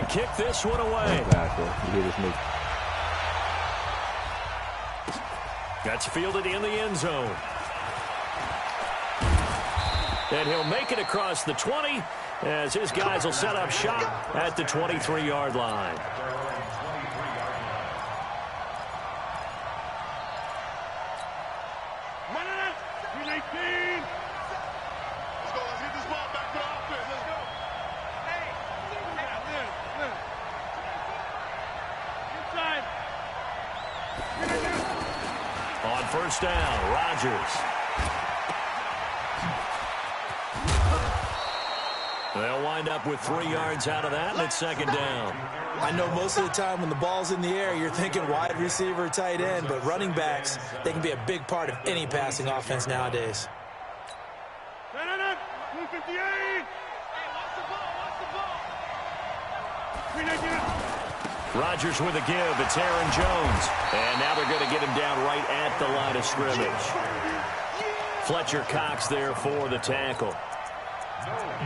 kick this one away. That's fielded in the end zone. And he'll make it across the 20 as his guys will set up shop at the 23-yard line. On first down, Rodgers. They'll wind up with 3 yards out of that, and it's second down. I know most of the time when the ball's in the air, you're thinking wide receiver, tight end, but running backs, they can be a big part of any passing offense nowadays. Rodgers with a give. It's Aaron Jones. And now they're going to get him down right at the line of scrimmage. Fletcher Cox there for the tackle.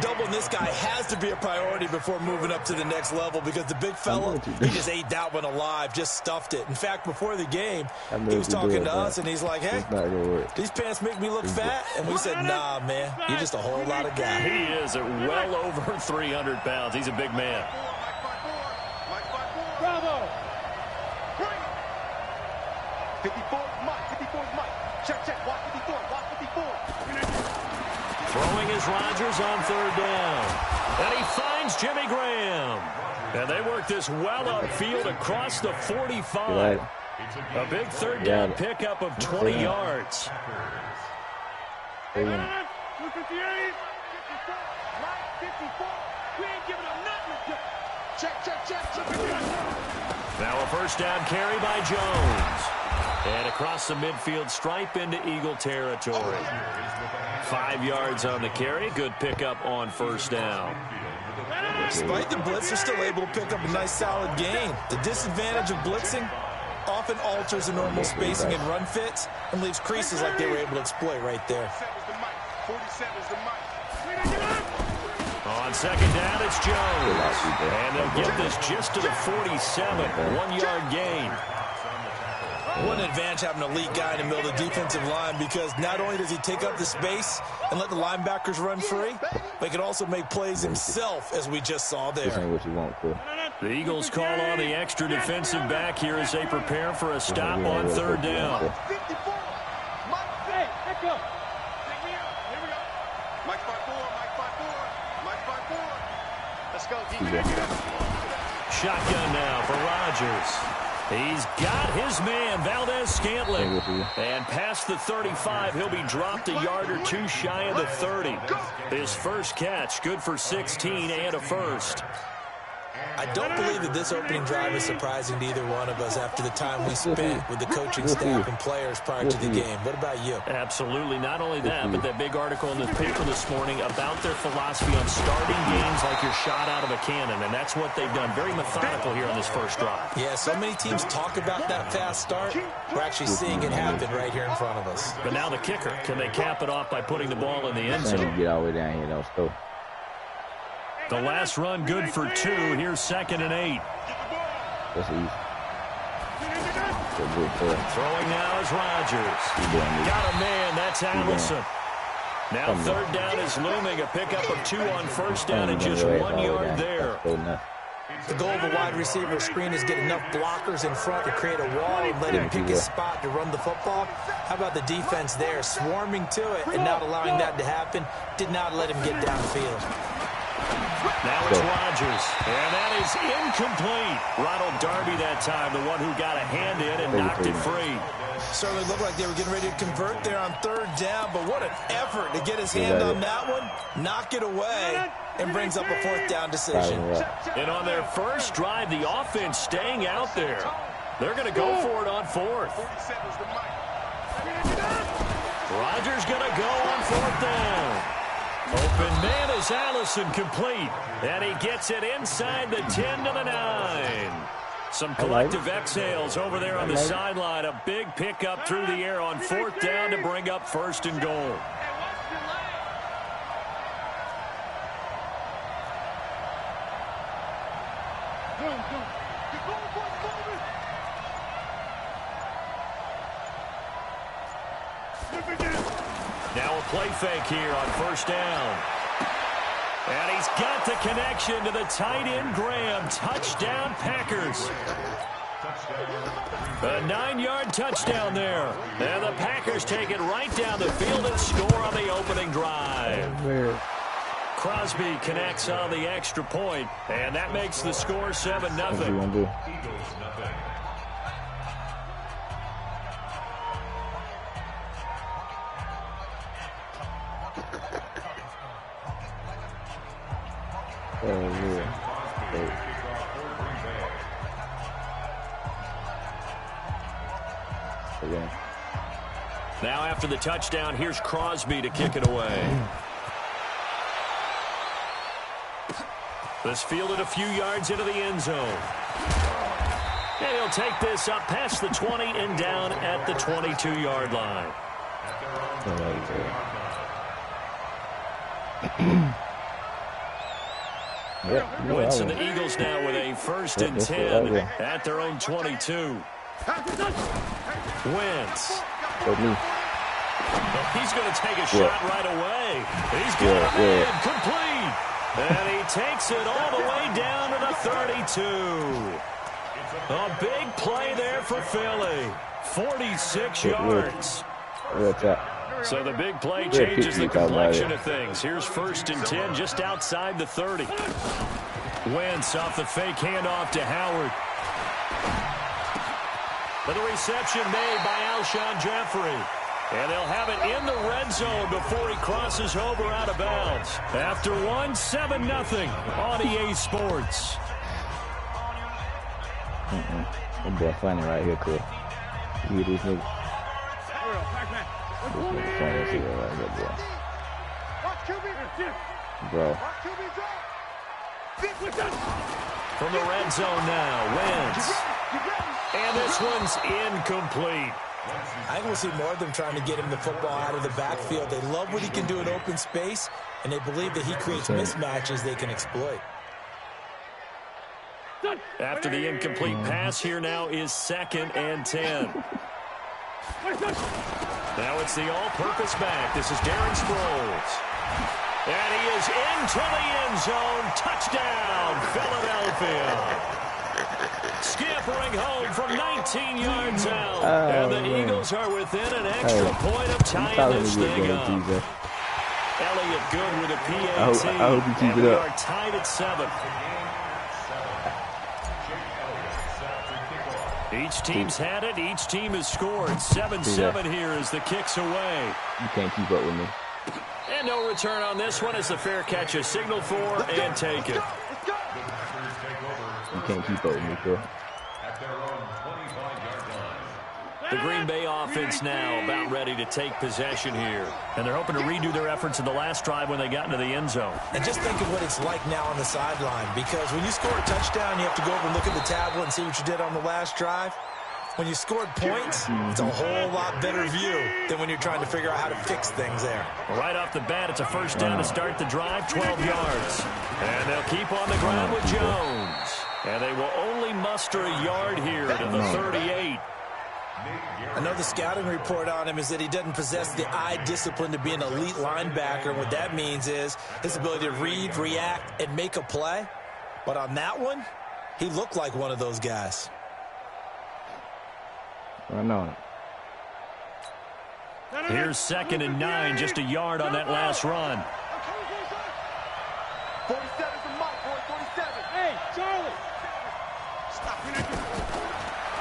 Doubling this guy has to be a priority before moving up to the next level because the big fella, he just ate that one alive, just stuffed it. In fact, before the game, he was talking to us, and he's like, hey, these pants make me look fat. And we said, nah, man, you're just a whole lot of guy. He is at well over 300 pounds. He's a big man. Bravo. 54, Mike. 54 is Mike. Check. Watch 54. Watch 54. Throwing is Rodgers on third down. And he finds Jimmy Graham. And they work this well upfield across the 45. A big third down pickup of 20 yards. 258. 54. We ain't giving up nothing. Check. Now a first down carry by Jones. And across the midfield stripe into Eagle territory. 5 yards on the carry. Good pickup on first down. Despite the blitz, they're still able to pick up a nice solid gain. The disadvantage of blitzing often alters the normal spacing and run fits and leaves creases like they were able to exploit right there. 47's the Mike. On second down, it's Jones. And they'll get this just to the 47. 1 yard gain. What an advantage having an elite guy in the middle of the defensive line because not only does he take up the space and let the linebackers run free, but he can also make plays himself, as we just saw there. This ain't what you want, Phil. The Eagles call on the extra defensive back here as they prepare for a stop on third down. 54. Mike, hey, let's go. Here we go. Mike 5-4. Mike 5-4. Let's go. Shotgun now for Rodgers. He's got his man, Valdez-Scantling. And past the 35, he'll be dropped a yard or two shy of the 30. His first catch, good for 16 and a first. I don't believe that this opening drive is surprising to either one of us after the time we spent with the coaching staff and players prior to the game. What about you? Absolutely. Not only that, but that big article in the paper this morning about their philosophy on starting games like you're shot out of a cannon, and that's what they've done. Very methodical here on this first drive. Yeah, so many teams talk about that fast start. We're actually seeing it happen right here in front of us. But now the kicker. Can they cap it off by putting the ball in the end zone? Get all the way down here, though. So. The last run good for 2. Here's 2nd and 8. That's easy. Throwing now is Rodgers. Got a man. That's Allison. Now third down is looming. A pickup of 2 on first down and just 1 yard there. The goal of a wide receiver screen is get enough blockers in front to create a wall and let him pick his spot to run the football. How about the defense there, swarming to it and not allowing that to happen? Did not let him get downfield. Now it's Rodgers, and that is incomplete. Ronald Darby that time, the one who got a hand in and knocked it free. Certainly looked like they were getting ready to convert there on third down, but what an effort to get his hand on that one, knock it away, and brings up a fourth down decision. And on their first drive, the offense staying out there. They're going to go for it on fourth. Rodgers going to go on fourth down. Open man is Allison, complete. And he gets it inside the 10 to the 9. Some collective exhales over there on the sideline. A big pickup through the air on fourth down to bring up first and goal. Now a play fake here on first down. And he's got the connection to the tight end, Graham. Touchdown, Packers. A 9-yard touchdown there. And the Packers take it right down the field and score on the opening drive. Crosby connects on the extra point, and that makes the score 7-0. Now after the touchdown, here's Crosby to kick it away. This fielded a few yards into the end zone. And he'll take this up past the 20 and down at the 22-yard line. Wentz and the Eagles now with a 1st and 10 at their own 22. Wentz. He's going to take a shot right away. He's got it complete. And he takes it all the way down to the 32. A big play there for Philly. 46 yards. So the big play changes the complexion of things. Here's 1st and 10 just outside the 30. Wentz off the fake handoff to Howard. For the reception made by Alshon Jeffrey. And they'll have it in the red zone before he crosses over out of bounds. After 7-0 on EA Sports. That boy funny right here, Chris. You hear this nigga? Bro. From the red zone now, Wentz. And this one's incomplete. I think we'll see more of them trying to get him the football out of the backfield. They love what he can do in open space, and they believe that he creates mismatches they can exploit. After the incomplete pass, here now is 2nd and 10. Now it's the all-purpose back. This is Darren Sproles. And he is into the end zone. Touchdown, Philadelphia. Scampering home from 19 yards out. And the Eagles are within an extra point of tying this thing up. Elliott good with a PAT. I hope you keep and it we up. are tied at 7. Each team's had it. Each team has scored. 7-7 here as the kick's away. You can't keep up with me. And no return on this one as the fair catch is signaled for and taken. You can't keep up with me, bro. The Green Bay offense now about ready to take possession here. And they're hoping to redo their efforts in the last drive when they got into the end zone. And just think of what it's like now on the sideline, because when you score a touchdown, you have to go over and look at the tablet and see what you did on the last drive. When you scored points, it's a whole lot better view than when you're trying to figure out how to fix things there. Right off the bat, it's a 1st down to start the drive, 12 yards. And they'll keep on the ground with Jones. And they will only muster a yard here to the 38. Another scouting report on him is that he doesn't possess the eye discipline to be an elite linebacker. And what that means is his ability to read, react, and make a play. But on that one, he looked like one of those guys. I know. Here's 2nd and 9, just a yard on that last run. 47 from Mike, boy, 47. Hey, Charlie. Stop.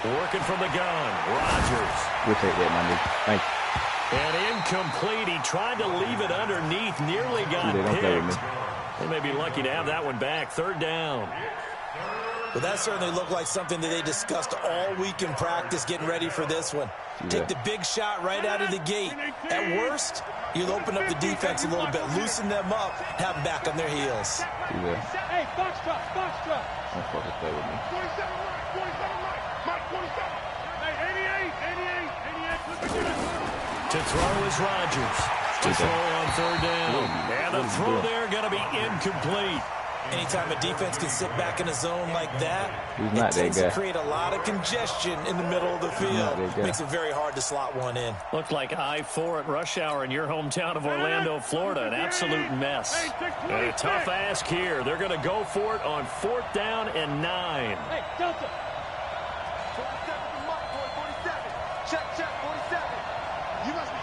Working from the gun, Rodgers. We'll take that, my nigga. Thank you. And incomplete. He tried to leave it underneath, nearly got picked. They may be lucky to have that one back. 3rd down. Well, that certainly looked like something that they discussed all week in practice getting ready for this one. Take the big shot right out of the gate. At worst, you'll open up the defense a little bit, loosen them up, have them back on their heels. Hey, box drop. Don't fucking play with me. 47 Mike, 47. Hey, 88. To throw is Rodgers. To throw on 3rd down. And the throw there going to be incomplete. Anytime a defense can sit back in a zone like that, it tends to create a lot of congestion in the middle of the field. Makes it very hard to slot one in. Looked like I-4 at rush hour in your hometown of Orlando, Florida. An absolute mess. And a tough ask here. They're going to go for it on 4th down and 9. Hey, Delta. 47 from Mike, 47. Check, 47. You must be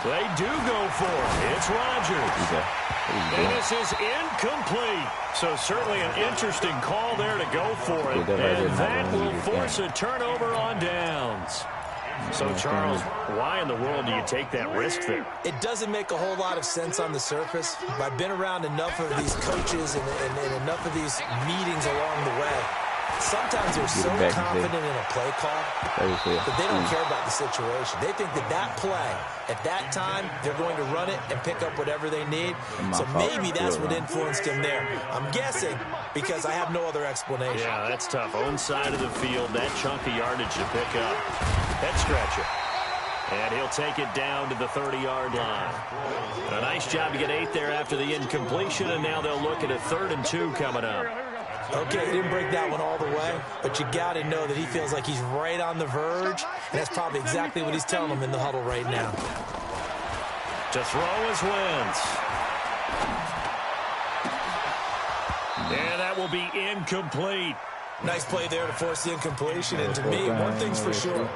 They do go for it. It's Rodgers. And this is incomplete. So certainly an interesting call there to go for it. And that will force a turnover on downs. So, Charles, why in the world do you take that risk there? It doesn't make a whole lot of sense on the surface. I've been around enough of these coaches and enough of these meetings along the way. Sometimes they're so confident in a play call that they don't care about the situation. They think that play, at that time, they're going to run it and pick up whatever they need. So maybe that's what influenced him there. I'm guessing because I have no other explanation. Yeah, that's tough. Own side of the field, that chunk of yardage to pick up. Head stretcher. And he'll take it down to the 30-yard line. A nice job to get 8 there after the incompletion, and now they'll look at a 3rd and 2 coming up. Okay, he didn't break that one all the way, but you got to know that he feels like he's right on the verge, and that's probably exactly what he's telling him in the huddle right now. To throw is Wentz. And that will be incomplete. Nice play there to force the incompletion, and to me, one thing's for sure.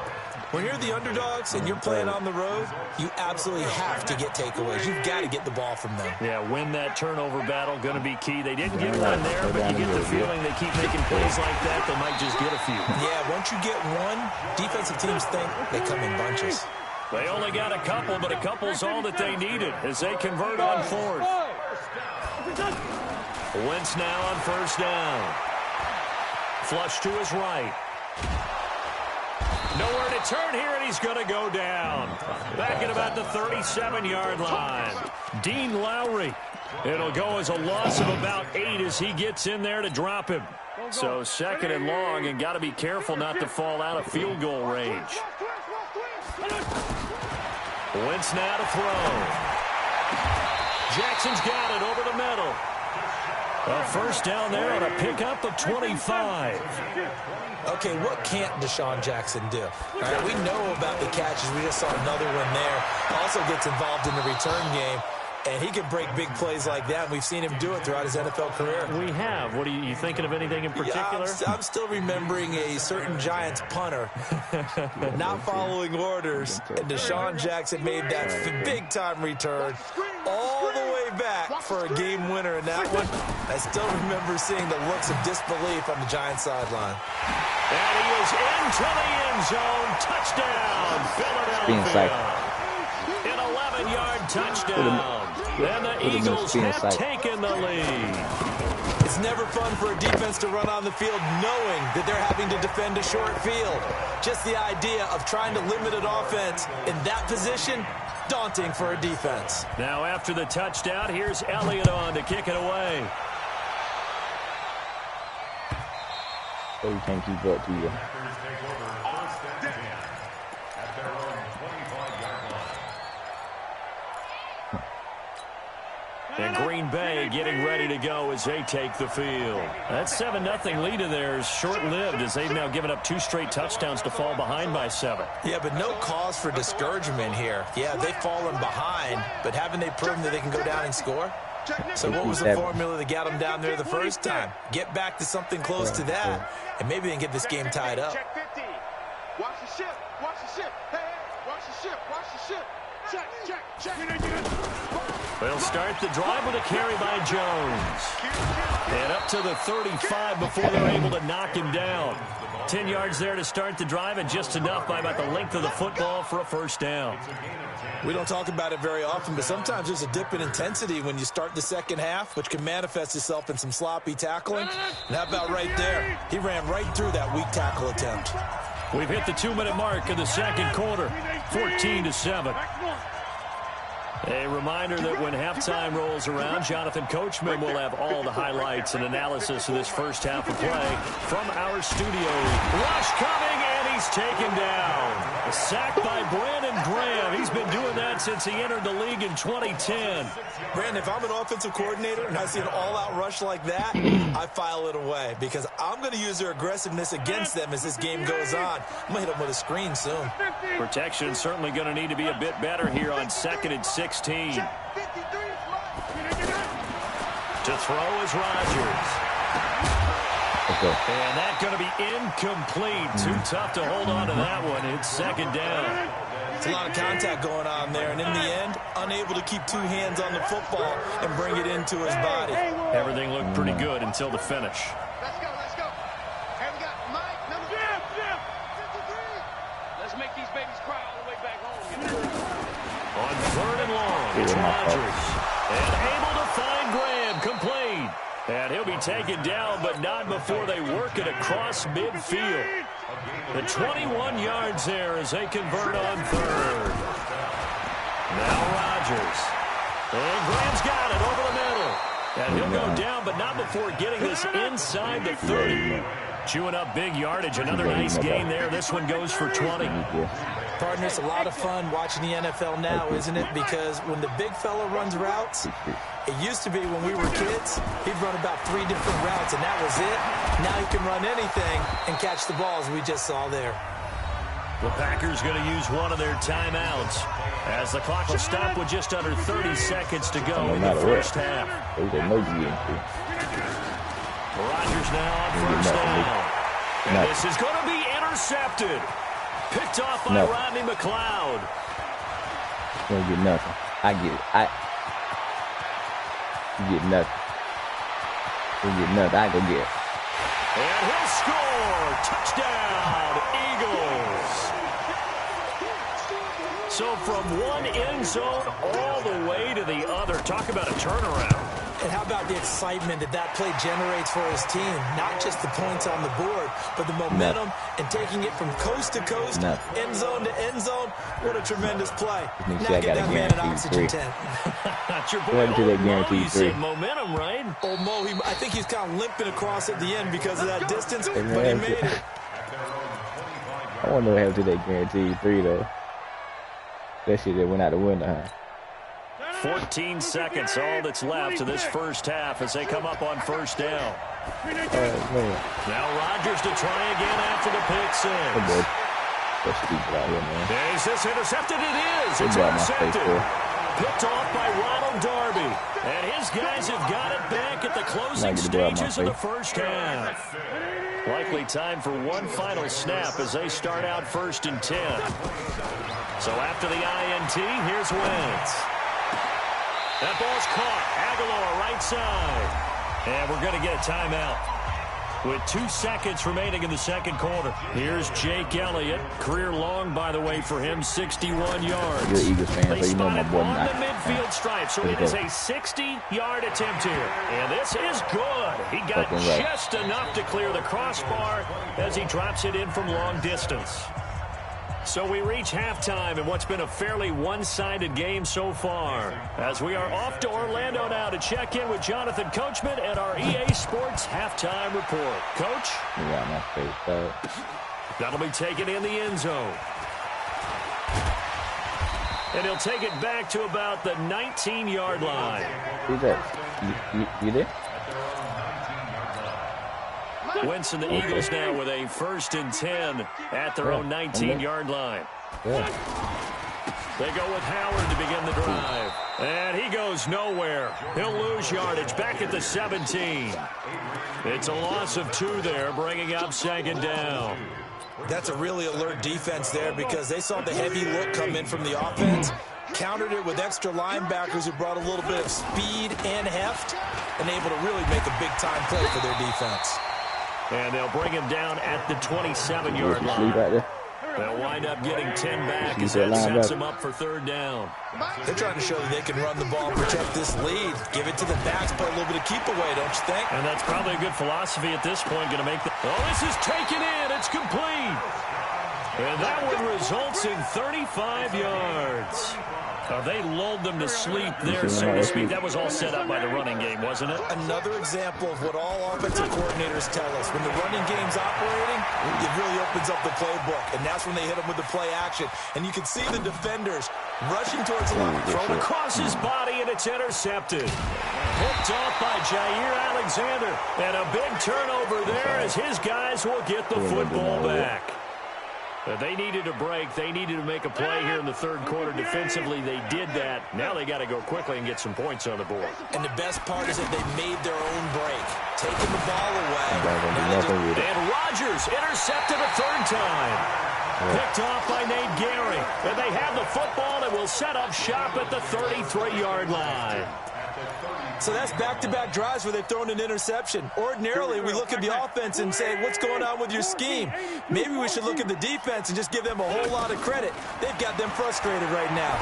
When you're the underdogs and you're playing on the road, you absolutely have to get takeaways. You've got to get the ball from them. Yeah, win that turnover battle, going to be key. They didn't get one there, but you get the feeling they keep making plays like that, they might just get a few. Yeah, once you get one, defensive teams think they come in bunches. They only got a couple, but a couple's all that they needed as they convert on 4th. Wentz now on 1st down. Flush to his right. Nowhere to turn here, and he's going to go down. Back at about the 37-yard line. Dean Lowry. It'll go as a loss of about 8 as he gets in there to drop him. So 2nd and long, and got to be careful not to fall out of field goal range. Wentz now to throw. Jackson's got it over the middle. A 1st down there on a pickup of 25. Okay, what can't Deshaun Jackson do? All right, we know about the catches. We just saw another one there. Also gets involved in the return game, and he can break big plays like that. We've seen him do it throughout his NFL career. We have. What are you thinking of anything in particular? Yeah, I'm still remembering a certain Giants punter not following orders, and Deshaun Jackson made that big-time return all the way back for a game winner in that one. I still remember seeing the looks of disbelief on the Giants sideline. And he is into the end zone. Touchdown, Philadelphia. An 11-yard touchdown. And the Eagles have taken the lead. It's never fun for a defense to run on the field knowing that they're having to defend a short field. Just the idea of trying to limit an offense in that position, daunting for a defense. Now after the touchdown, here's Elliott on to kick it away. So you can't keep up to you. And Green Bay getting ready to go as they take the field. That 7-0 lead of theirs short-lived as they've now given up 2 straight touchdowns to fall behind by 7. Yeah, but no cause for discouragement here. Yeah, they've fallen behind, but haven't they proven that they can go down and score? So what was the formula that got them down there the first time? Get back to something close to that, and maybe they can get this game tied up. Check 50. Watch the ship. Watch the ship. Hey, watch the ship. Watch the ship. Check. They'll start the drive with a carry by Jones. And up to the 35 before they're able to knock him down. 10 yards there to start the drive, and just enough by about the length of the football for a 1st down. We don't talk about it very often, but sometimes there's a dip in intensity when you start the second half, which can manifest itself in some sloppy tackling. And how about right there? He ran right through that weak tackle attempt. We've hit the 2-minute mark of the 2nd quarter, 14-7. A reminder that when halftime rolls around, Jonathan Coachman will have all the highlights and analysis of this first half of play from our studio. Rush coming, and he's taken down. A sack by Brandon Graham. He's been doing that since he entered the league in 2010. Brandon, if I'm an offensive coordinator and I see an all-out rush like that, I file it away because I'm going to use their aggressiveness against them as this game goes on. I'm going to hit them with a screen soon. Protection certainly going to need to be a bit better here on 2nd and 16. To throw is Rodgers. Okay. And that's going to be incomplete. Too tough to hold on to that one. It's 2nd down. It's a lot of contact going on there, and in the end, unable to keep two hands on the football and bring it into his body. Everything looked pretty good until the finish. Let's go, let's go. Hey, we got Mike, number 53. Let's make these babies cry all the way back home. On 3rd and long, it's Rodgers. And able to find Graham, complete. And he'll be taken down, but not before they work it across midfield. The 21 yards there as they convert on 3rd. Now Rodgers. And Graham's got it over the middle. And he'll go down, but not before getting this inside the 30. Chewing up big yardage. Another nice gain there. This one goes for 20. Partner, it's a lot of fun watching the NFL now, isn't it? Because when the big fella runs routes, it used to be when we were kids, he'd run about 3 different routes, and that was it. Now he can run anything and catch the balls we just saw there. The Packers going to use one of their timeouts as the clock will stop with just under 30 seconds to go in the first half. Rodgers now on 1st down. And this is going to be intercepted. Picked off by Rodney McLeod. You don't get nothing. I get it. You get nothing. You get nothing. I go get it. And he'll score. Touchdown, Eagles. So from one end zone all the way to the other. Talk about a turnaround. And how about the excitement that play generates for his team? Not just the points on the board, but the momentum and taking it from coast to coast, end zone to end zone. What a tremendous play. Now get that man an oxygen tent. That's your boy, Old Mo. You said momentum, right? Old Mo, I think he's kind of limping across at the end because of that distance, but he made it. I wonder what happened to that guaranteed 3, though. That shit that went out the window, huh? 14 seconds, all that's left to this first half as they come up on 1st down. Now Rodgers to try again after the pick six. Is this intercepted? It is. It's intercepted. Picked off by Ronald Darby. And his guys have got it back at the closing stages of the first half. Likely time for one final snap as they start out 1st and 10. So after the INT, here's Wentz. That ball's caught. Aguilar right side. And we're going to get a timeout with 2 seconds remaining in the 2nd quarter. Here's Jake Elliott. Career long, by the way, for him, 61 yards. You're an Eagles fan, they so you know my boy on the midfield stripe, so it is a 60-yard attempt here. And this is good. He got just enough to clear the crossbar as he drops it in from long distance. So we reach halftime in what's been a fairly one-sided game so far. As we are off to Orlando now to check in with Jonathan Coachman and our EA Sports halftime report. Coach? That'll be taken in the end zone. And he'll take it back to about the 19-yard line. Who's that? You there? Wentz and the Eagles now with a 1st and 10 at their own 19-yard line. They go with Howard to begin the drive. And he goes nowhere. He'll lose yardage back at the 17. It's a loss of 2 there, bringing up 2nd down. That's a really alert defense there because they saw the heavy look come in from the offense, countered it with extra linebackers who brought a little bit of speed and heft, and able to really make a big-time play for their defense. And they'll bring him down at the 27-yard line. They'll wind up getting 10 back as that sets them up for 3rd down. They're trying to show that they can run the ball and protect this lead. Give it to the backs, play a little bit of keep away, don't you think? And that's probably a good philosophy at this point. Going to make the... Oh, this is taken in. It's complete. And that one results in 35 yards. They lulled them to sleep there, so to speak. That was all set up by the running game, wasn't it? Another example of what all offensive coordinators tell us. When the running game's operating, it really opens up the playbook, and that's when they hit them with the play action. And you can see the defenders rushing towards the line. Thrown across his body, and it's intercepted. Picked off by Jair Alexander. And a big turnover there as his guys will get the football back. They needed a break. They needed to make a play here in the third quarter. Defensively, they did that. Now they got to go quickly and get some points on the board. And the best part is that they made their own break, taking the ball away. And Rodgers intercepted a third time. Picked off by Nate Gehring. And they have the football and will set up shop at the 33-yard line. So that's back-to-back drives where they've thrown an interception. Ordinarily, we look at the offense and say, what's going on with your scheme? Maybe we should look at the defense and just give them a whole lot of credit. They've got them frustrated right now.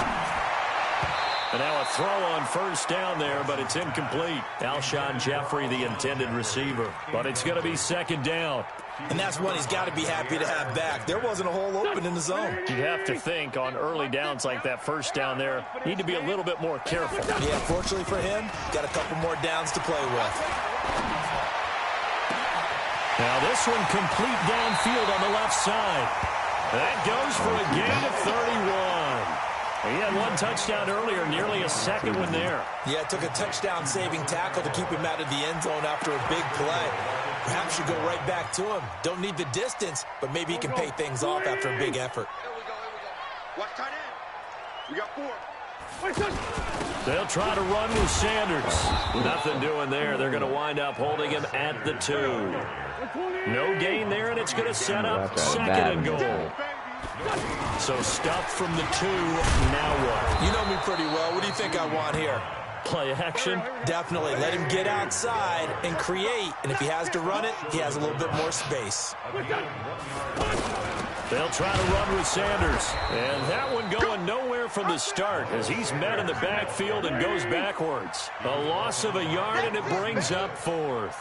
And now a throw on first down there, but it's incomplete. Alshon Jeffrey, the intended receiver. But it's going to be second down. And that's one he's got to be happy to have back. There wasn't a hole open in the zone. You'd have to think on early downs like that first down there, need to be a little bit more careful. Yeah, fortunately for him, got a couple more downs to play with. Now this one complete downfield on the left side. That goes for a gain of 31. He had one touchdown earlier, nearly a second one there. Yeah, it took a touchdown-saving tackle to keep him out of the end zone after a big play. Perhaps you go right back to him. Don't need the distance, but maybe he can pay things off after a big effort. Here we go. Watch tight end. We got 4. They'll try to run with Sanders. Nothing doing there. They're going to wind up holding him at the 2. No gain there, and it's going to set up second and goal. So stuff from the 2. Now what? You know me pretty well. What do you think I want here? Play action? Definitely. Let him get outside and create. And if he has to run it, he has a little bit more space. They'll try to run with Sanders. And that one going nowhere from the start as he's met in the backfield and goes backwards. A loss of a yard, and it brings up 4th.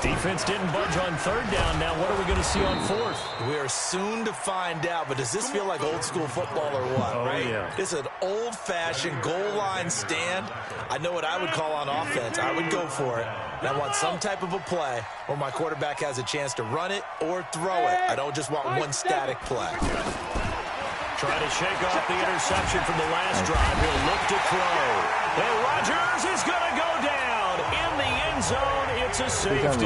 Defense didn't budge on third down. Now what are we going to see on 4th? We are soon to find out, but does this feel like old school football or what, right? Yeah. This is an old-fashioned goal line stand. I know what I would call on offense. I would go for it. And I want some type of a play where my quarterback has a chance to run it or throw it. I don't just want one static play. Try to shake off the interception from the last drive. He'll look to throw. And Rodgers is going to go down in the end zone. It's a safety.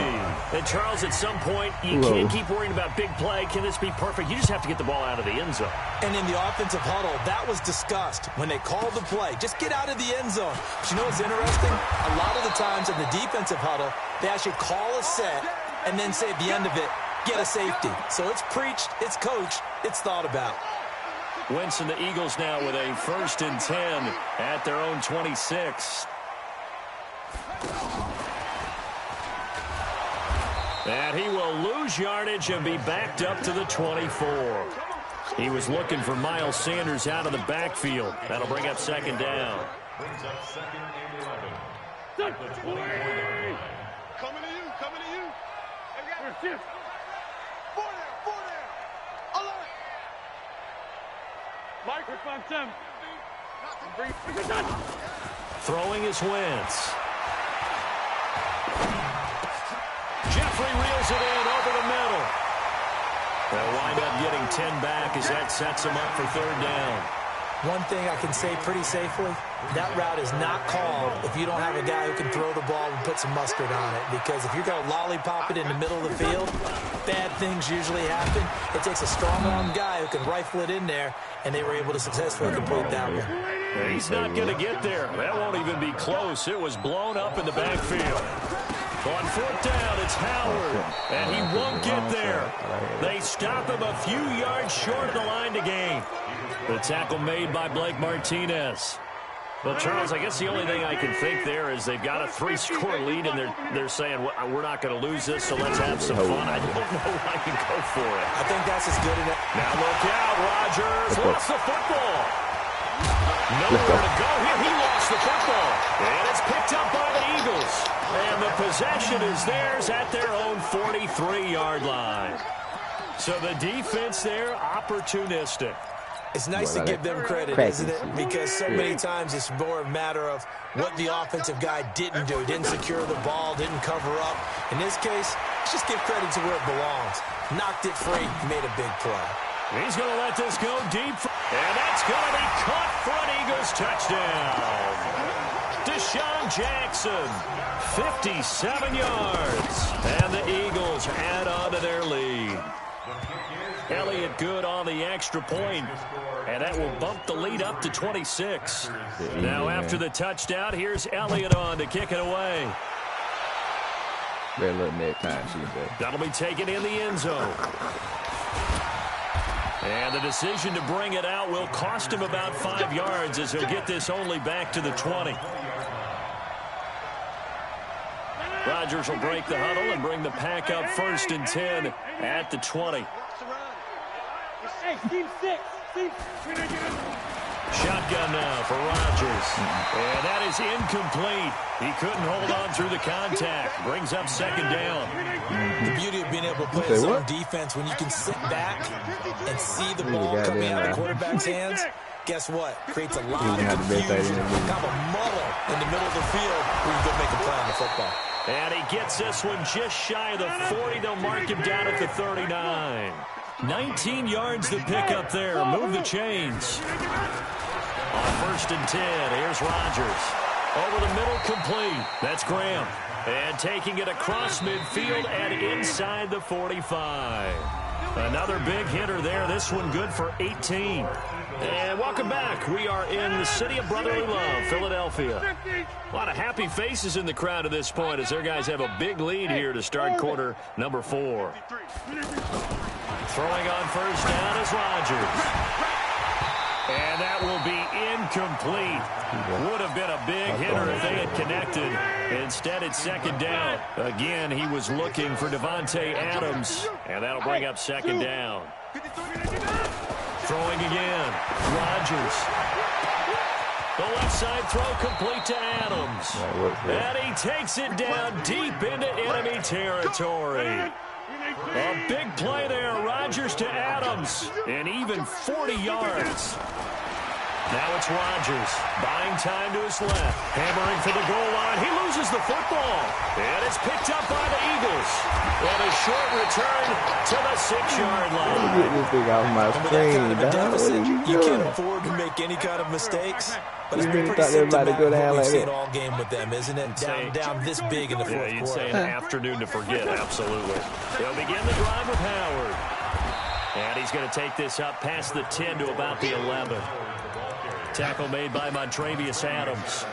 And Charles, at some point, you can't keep worrying about big play. Can this be perfect? You just have to get the ball out of the end zone. And in the offensive huddle, that was discussed when they called the play. Just get out of the end zone. But you know what's interesting? A lot of the times in the defensive huddle, they actually call a set and then say at the end of it, get a safety. So it's preached, it's coached, it's thought about. Wentz and the Eagles now with a 1st and 10 at their own 26. And he will lose yardage and be backed up to the 24. He was looking for Miles Sanders out of the backfield. That'll bring up second down. Brings up second and 11. At the 24-yard line. Coming to you. Hey, got 4 down. Alert. Mike, Throwing is Wentz. Jeffrey reels it in over the middle. They'll wind up getting 10 back as that sets him up for third down. One thing I can say pretty safely, that route is not called if you don't have a guy who can throw the ball and put some mustard on it. Because if you're going to lollipop it in the middle of the field, bad things usually happen. It takes a strong-arm guy who can rifle it in there, and they were able to successfully complete that one. He's not going to get there. That won't even be close. It was blown up in the backfield. On fourth down, it's Howard, and he won't get there. They stop him a few yards short of the line to gain. The tackle made by Blake Martinez. Well, Charles, I guess the only thing I can think there is they've got a 3-score lead, and they're saying, we're not going to lose this, so let's have some fun. I don't know if I can go for it. I think that's as good enough. Now look out, Rodgers lost the football. Nowhere to go here. He lost the football. And it's picked up by the Eagles. And the possession is theirs at their own 43-yard line. So the defense there, opportunistic. It's nice to give them credit, isn't it? Because so many times it's more a matter of what the offensive guy didn't do. Didn't secure the ball, didn't cover up. In this case, let's just give credit to where it belongs. Knocked it free, made a big play. He's going to let this go deep. And that's going to be caught for an Eagles touchdown. Deshaun Jackson, 57 yards. And the Eagles add on to their lead. Elliott good on the extra point, and that will bump the lead up to 26. Now after the touchdown, here's Elliott on to kick it away. That'll be taken in the end zone. And the decision to bring it out will cost him about 5 yards as he'll get this only back to the 20. Rodgers will break the huddle and bring the pack up 1st and 10 at the 20. Shotgun now for Rodgers. And that is incomplete. He couldn't hold on through the contact. Brings up 2nd down. The beauty of being able to play zone defense when you can sit back and see the ball coming out of the quarterback's hands. Guess what? Creates a lot of confusion, kind of a muddle in the middle of the field where you go make a play on the football. And he gets this one just shy of the 40. They'll mark him down at the 39. 19 yards to pick up there. Move the chains. On 1st and 10, here's Rodgers. Over the middle, complete. That's Graham. And taking it across midfield and inside the 45. Another big hitter there. This one good for 18. And welcome back. We are in the city of brotherly love, Philadelphia. A lot of happy faces in the crowd at this point as their guys have a big lead here to start quarter number 4. Throwing on 1st down is Rodgers. And that will be incomplete. Would have been a big hitter if they had connected. Instead, it's 2nd down. Again, he was looking for Devontae Adams. And that'll bring up 2nd down. Throwing again. Rodgers. The left side throw complete to Adams. And he takes it down deep into enemy territory. A big play there. Rodgers to Adams. And even 40 yards. Now it's Rodgers. Buying time to his left. Hammering for the goal line. He loses the football. And it's picked up by the Eagles. And a short return to the 6-yard line. Get this thing off my screen, dog. You can't afford to make any kind of mistakes. But it's You really pretty thought they were about to go symptomatic down what we've like seen that? all game with them, isn't it? Down this big in the fourth Yeah, you'd quarter. say an afternoon to forget, absolutely. They'll begin the drive with Howard. And he's going to take this up past the 10 to about the 11. Tackle made by Montravius Adams.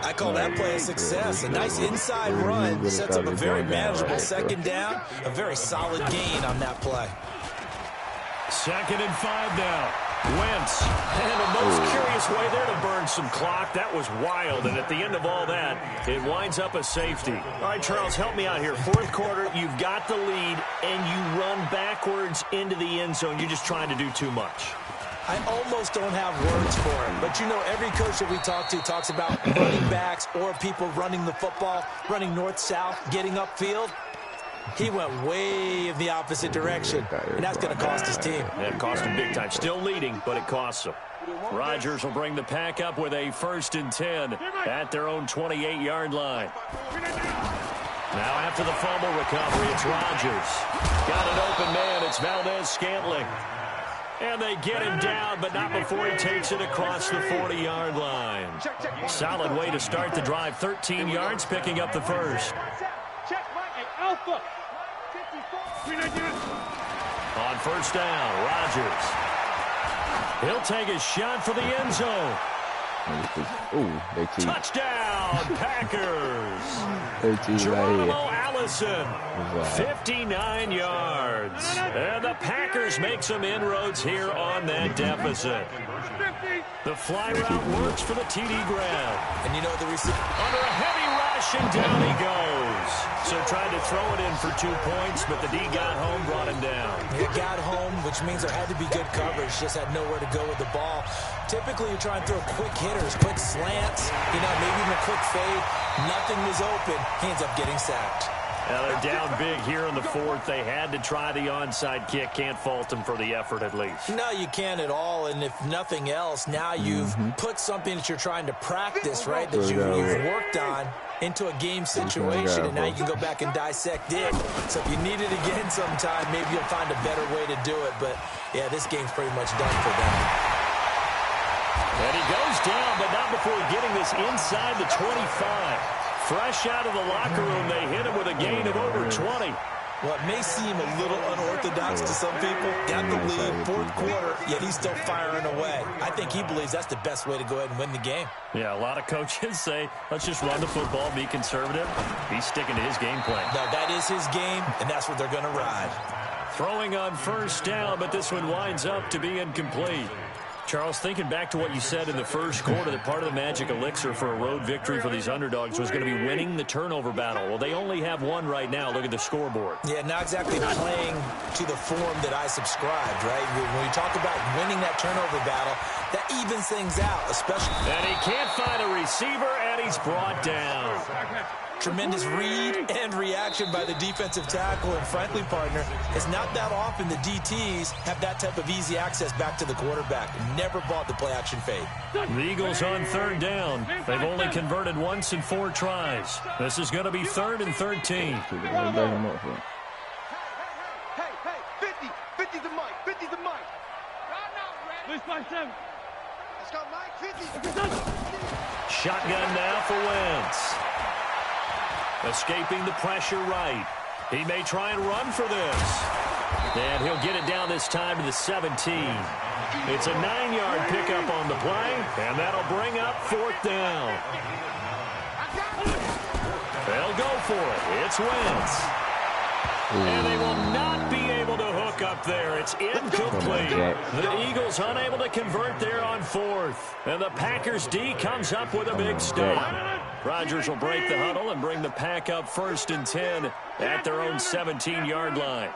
I call that play a success. A nice inside run sets up a very manageable 2nd down. A very solid gain on that play. 2nd and 5 now. Wentz. And the most curious way there to burn some clock. That was wild. And at the end of all that, it winds up a safety. All right, Charles, help me out here. 4th quarter, you've got the lead, and you run backwards into the end zone. You're just trying to do too much. I almost don't have words for it. But, you know, every coach that we talk to talks about running backs or people running the football, running north-south, getting upfield. He went way in the opposite direction, and that's going to cost his team. That cost him big time. Still leading, but it costs him. Rodgers will bring the pack up with a 1st and 10 at their own 28-yard line. Now after the fumble recovery, it's Rodgers. Got an open man. It's Valdez-Scantling. And they get him down, but not before he takes it across the 40-yard line. Solid way to start the drive. 13 yards, picking up the 1st. On 1st down, Rodgers. He'll take a shot for the end zone. Touchdown, Packers. Geronimo Allison, 59 yards. And the Packers make some inroads here on that deficit. The fly route works for the TD grab. And you know the receiver under a heavy rush, and down he goes. So tried to throw it in for 2 points, but the D got home, brought him down. He got home, which means there had to be good coverage. Just had nowhere to go with the ball. Typically, you try and throw quick hitters, quick slants, you know, maybe even a quick fade. Nothing was open. He ends up getting sacked. Now they're down big here in the fourth. They had to try the onside kick. Can't fault them for the effort at least. No, you can't at all. And if nothing else, now you've put something that you're trying to practice, right, that you've worked on into a game situation, and now you can go back and dissect it. So if you need it again sometime, maybe you'll find a better way to do it. But, yeah, this game's pretty much done for them. And he goes down, but not before getting this inside the 25. Fresh out of the locker room, they hit him with a gain of over 20. Well, it may seem a little unorthodox to some people. Got the lead, fourth quarter, yet he's still firing away. I think he believes that's the best way to go ahead and win the game. Yeah, a lot of coaches say, let's just run the football, be conservative. He's sticking to his game plan. No, that is his game, and that's what they're going to ride. Throwing on first down, but this one winds up to be incomplete. Charles, thinking back to what you said in the first quarter, that part of the magic elixir for a road victory for these underdogs was going to be winning the turnover battle. Well, they only have one right now. Look at the scoreboard. Yeah, not exactly playing to the form that I subscribed, right? When you talk about winning that turnover battle, that evens things out, especially. And he can't find a receiver, and he's brought down. Tremendous read and reaction by the defensive tackle, and frankly, partner, it's not that often the DTs have that type of easy access back to the quarterback. Never bought the play-action fade. The Eagles on third down. They've only converted once in 4 tries. This is going to be 3rd and 13. Hey, 50's the mic, 50's the mic. Let's go, Mike, 50. Shotgun now for Wentz. Escaping the pressure right. He may try and run for this. And he'll get it down this time to the 17. It's a 9-yard pickup on the play, and that'll bring up 4th down. They'll go for it. It's Wentz. And they will not be able to hook up there. It's incomplete. The Eagles unable to convert there on 4th. And the Packers D comes up with a big stop. Rodgers will break the huddle and bring the Pack up 1st and 10 at their own 17-yard line.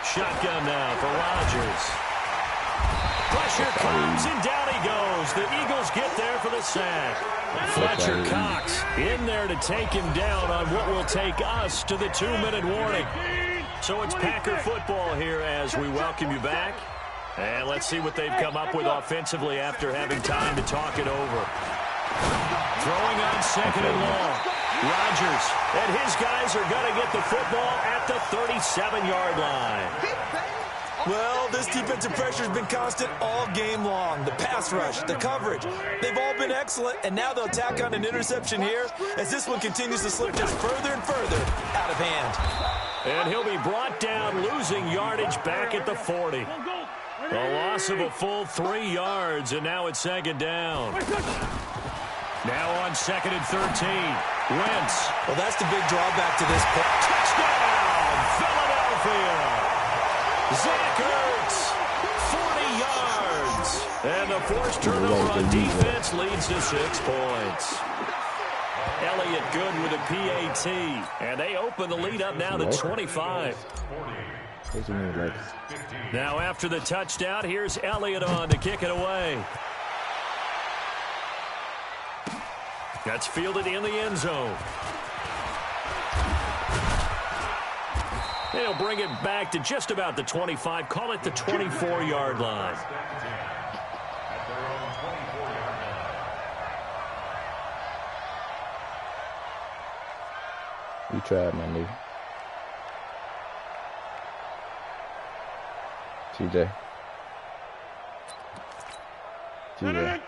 Shotgun now for Rodgers. Pressure comes, and down he goes. The Eagles get there for the sack. Fletcher Cox in there to take him down on what will take us to the 2-minute warning. So it's Packer football here as we welcome you back. And let's see what they've come up with offensively after having time to talk it over. Throwing on 2nd and long. Rodgers and his guys are going to get the football at the 37-yard line. Well, this defensive pressure has been constant all game long. The pass rush, the coverage, they've all been excellent, and now they'll tack on an interception here as this one continues to slip just further and further out of hand. And he'll be brought down, losing yardage back at the 40. A loss of a full 3 yards, and now it's 2nd down. Now on 2nd and 13. Wentz. Well, that's the big drawback to this play. Touchdown, Philadelphia. Zach Ertz, 40 yards. And the forced turnover on defense leads to 6 points. Elliott good with a PAT. And they open the lead up now to 25. Now after the touchdown, here's Elliott on to kick it away. That's fielded in the end zone. They'll bring it back to just about the 25. Call it the 24-yard line. You tried, my nigga. TJ. 258.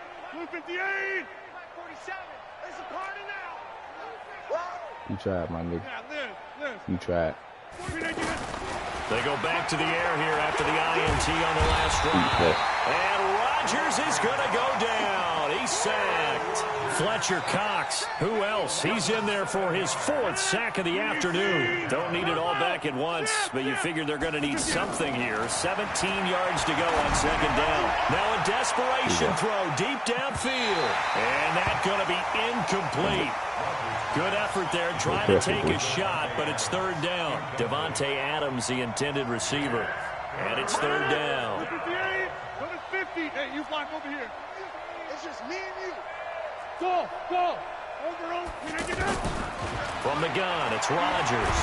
47. It's a party now. You tried, my nigga. You tried. They go back to the air here after the INT on the last drive. And Rodgers is going to go down. He's sacked. Fletcher Cox, who else? He's in there for his 4th sack of the afternoon. Don't need it all back at once, but you figure they're going to need something here. 17 yards to go on 2nd down. Now a desperation throw deep downfield. And that's going to be incomplete. Good effort there, trying to take a shot, but it's 3rd down. Devontae Adams, the intended receiver. And it's 3rd down. 58. What is 50? Hey, you block over here. It's just me and you. Go, go. From the gun, it's Rodgers.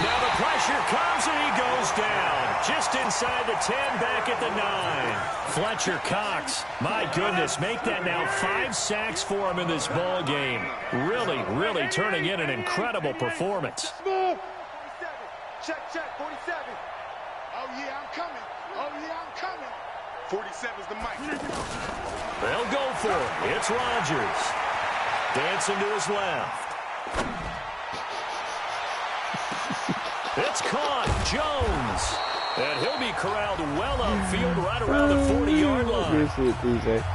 Now the pressure comes and he goes down. Just inside the 10, back at the 9. Fletcher Cox, my goodness, make that now 5 sacks for him in this ball game. Really, really turning in an incredible performance. 47. Check, 47. Oh, yeah, I'm coming. Oh, yeah, I'm coming. 47's the mic. They'll go for it. It's Rodgers. Dancing to his left. It's caught. Jones. And he'll be corralled well upfield right around the 40-yard line.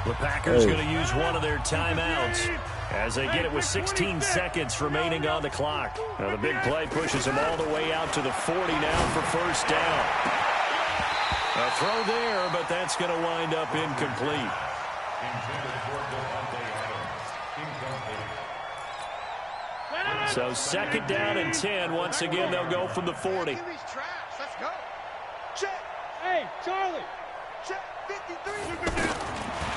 The Packers going to use one of their timeouts as they get it with 16 seconds remaining on the clock. Now the big play pushes them all the way out to the 40 now for first down. A throw there, but that's going to wind up incomplete. So second down and 10. Once again, they'll go from the 40. Let's go. Check. Hey, Charlie. Check 53.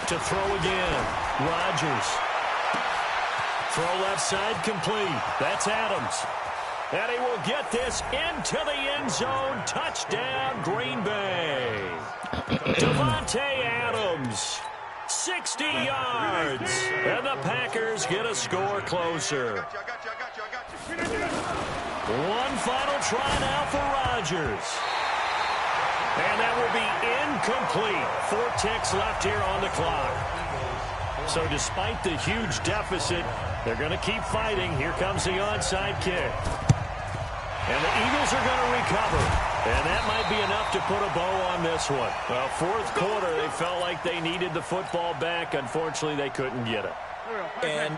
To throw again. Rodgers. Throw left side complete. That's Adams. And he will get this into the end zone. Touchdown, Green Bay. Devontae Adams. 60 yards. And the Packers get a score closer. One final try now for Rodgers. And that will be incomplete. 4 ticks left here on the clock. So despite the huge deficit, they're going to keep fighting. Here comes the onside kick. And the Eagles are going to recover. And that might be enough to put a bow on this one. Well, fourth quarter, they felt like they needed the football back. Unfortunately, they couldn't get it. And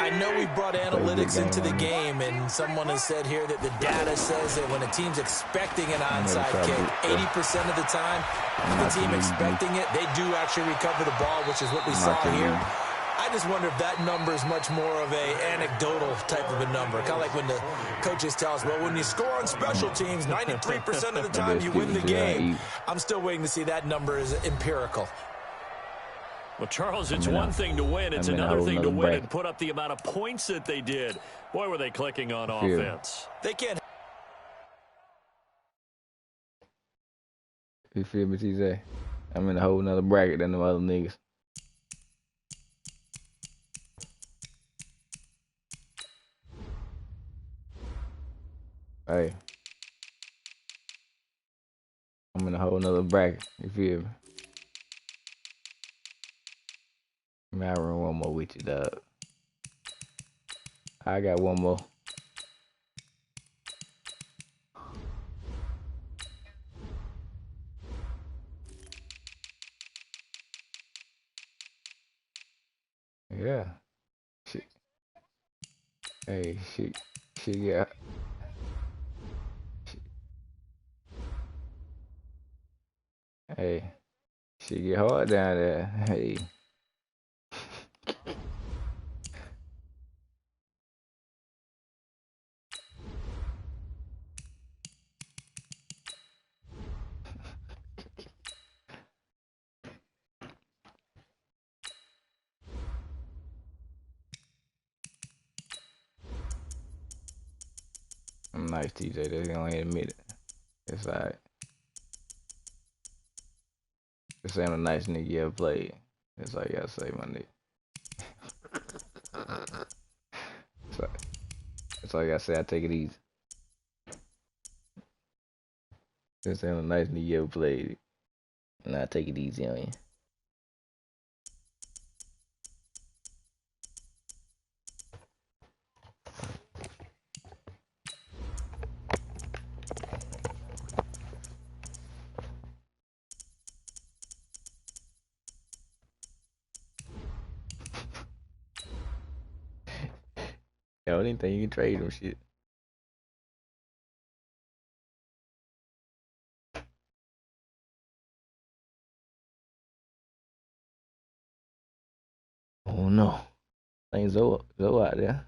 I know we brought analytics into the game, and someone has said here that the data says that when a team's expecting an onside kick, 80% of the time, the team expecting it, they do actually recover the ball, which is what we saw here. I just wonder if that number is much more of a anecdotal type of a number. Kind of like when the coaches tell us, well, when you score on special teams, 93% of the time you win the game. I'm still waiting to see that number is empirical. Well, Charles, it's one thing to win. It's another thing to win and put up the amount of points that they did. Boy, were they clicking on offense. They can't. You feel me, TJ? I'm in a whole nother bracket than the other niggas. Hey. I'm in a whole nother bracket. You feel me? I run one more with you, dog. I got one more. Yeah. Shit. Hey, shit. Yeah. Hey. Shit get hard down there. Hey. I'm nice, TJ. They gonna admit it. It's alright. This ain't a nice nigga you ever played. That's all you gotta say, my nigga. That's all you gotta say. I take it easy. This ain't a nice nigga you ever played. And I take it easy on you. Yo, anything you can trade them shit. Oh no. Ain't Zoe out there.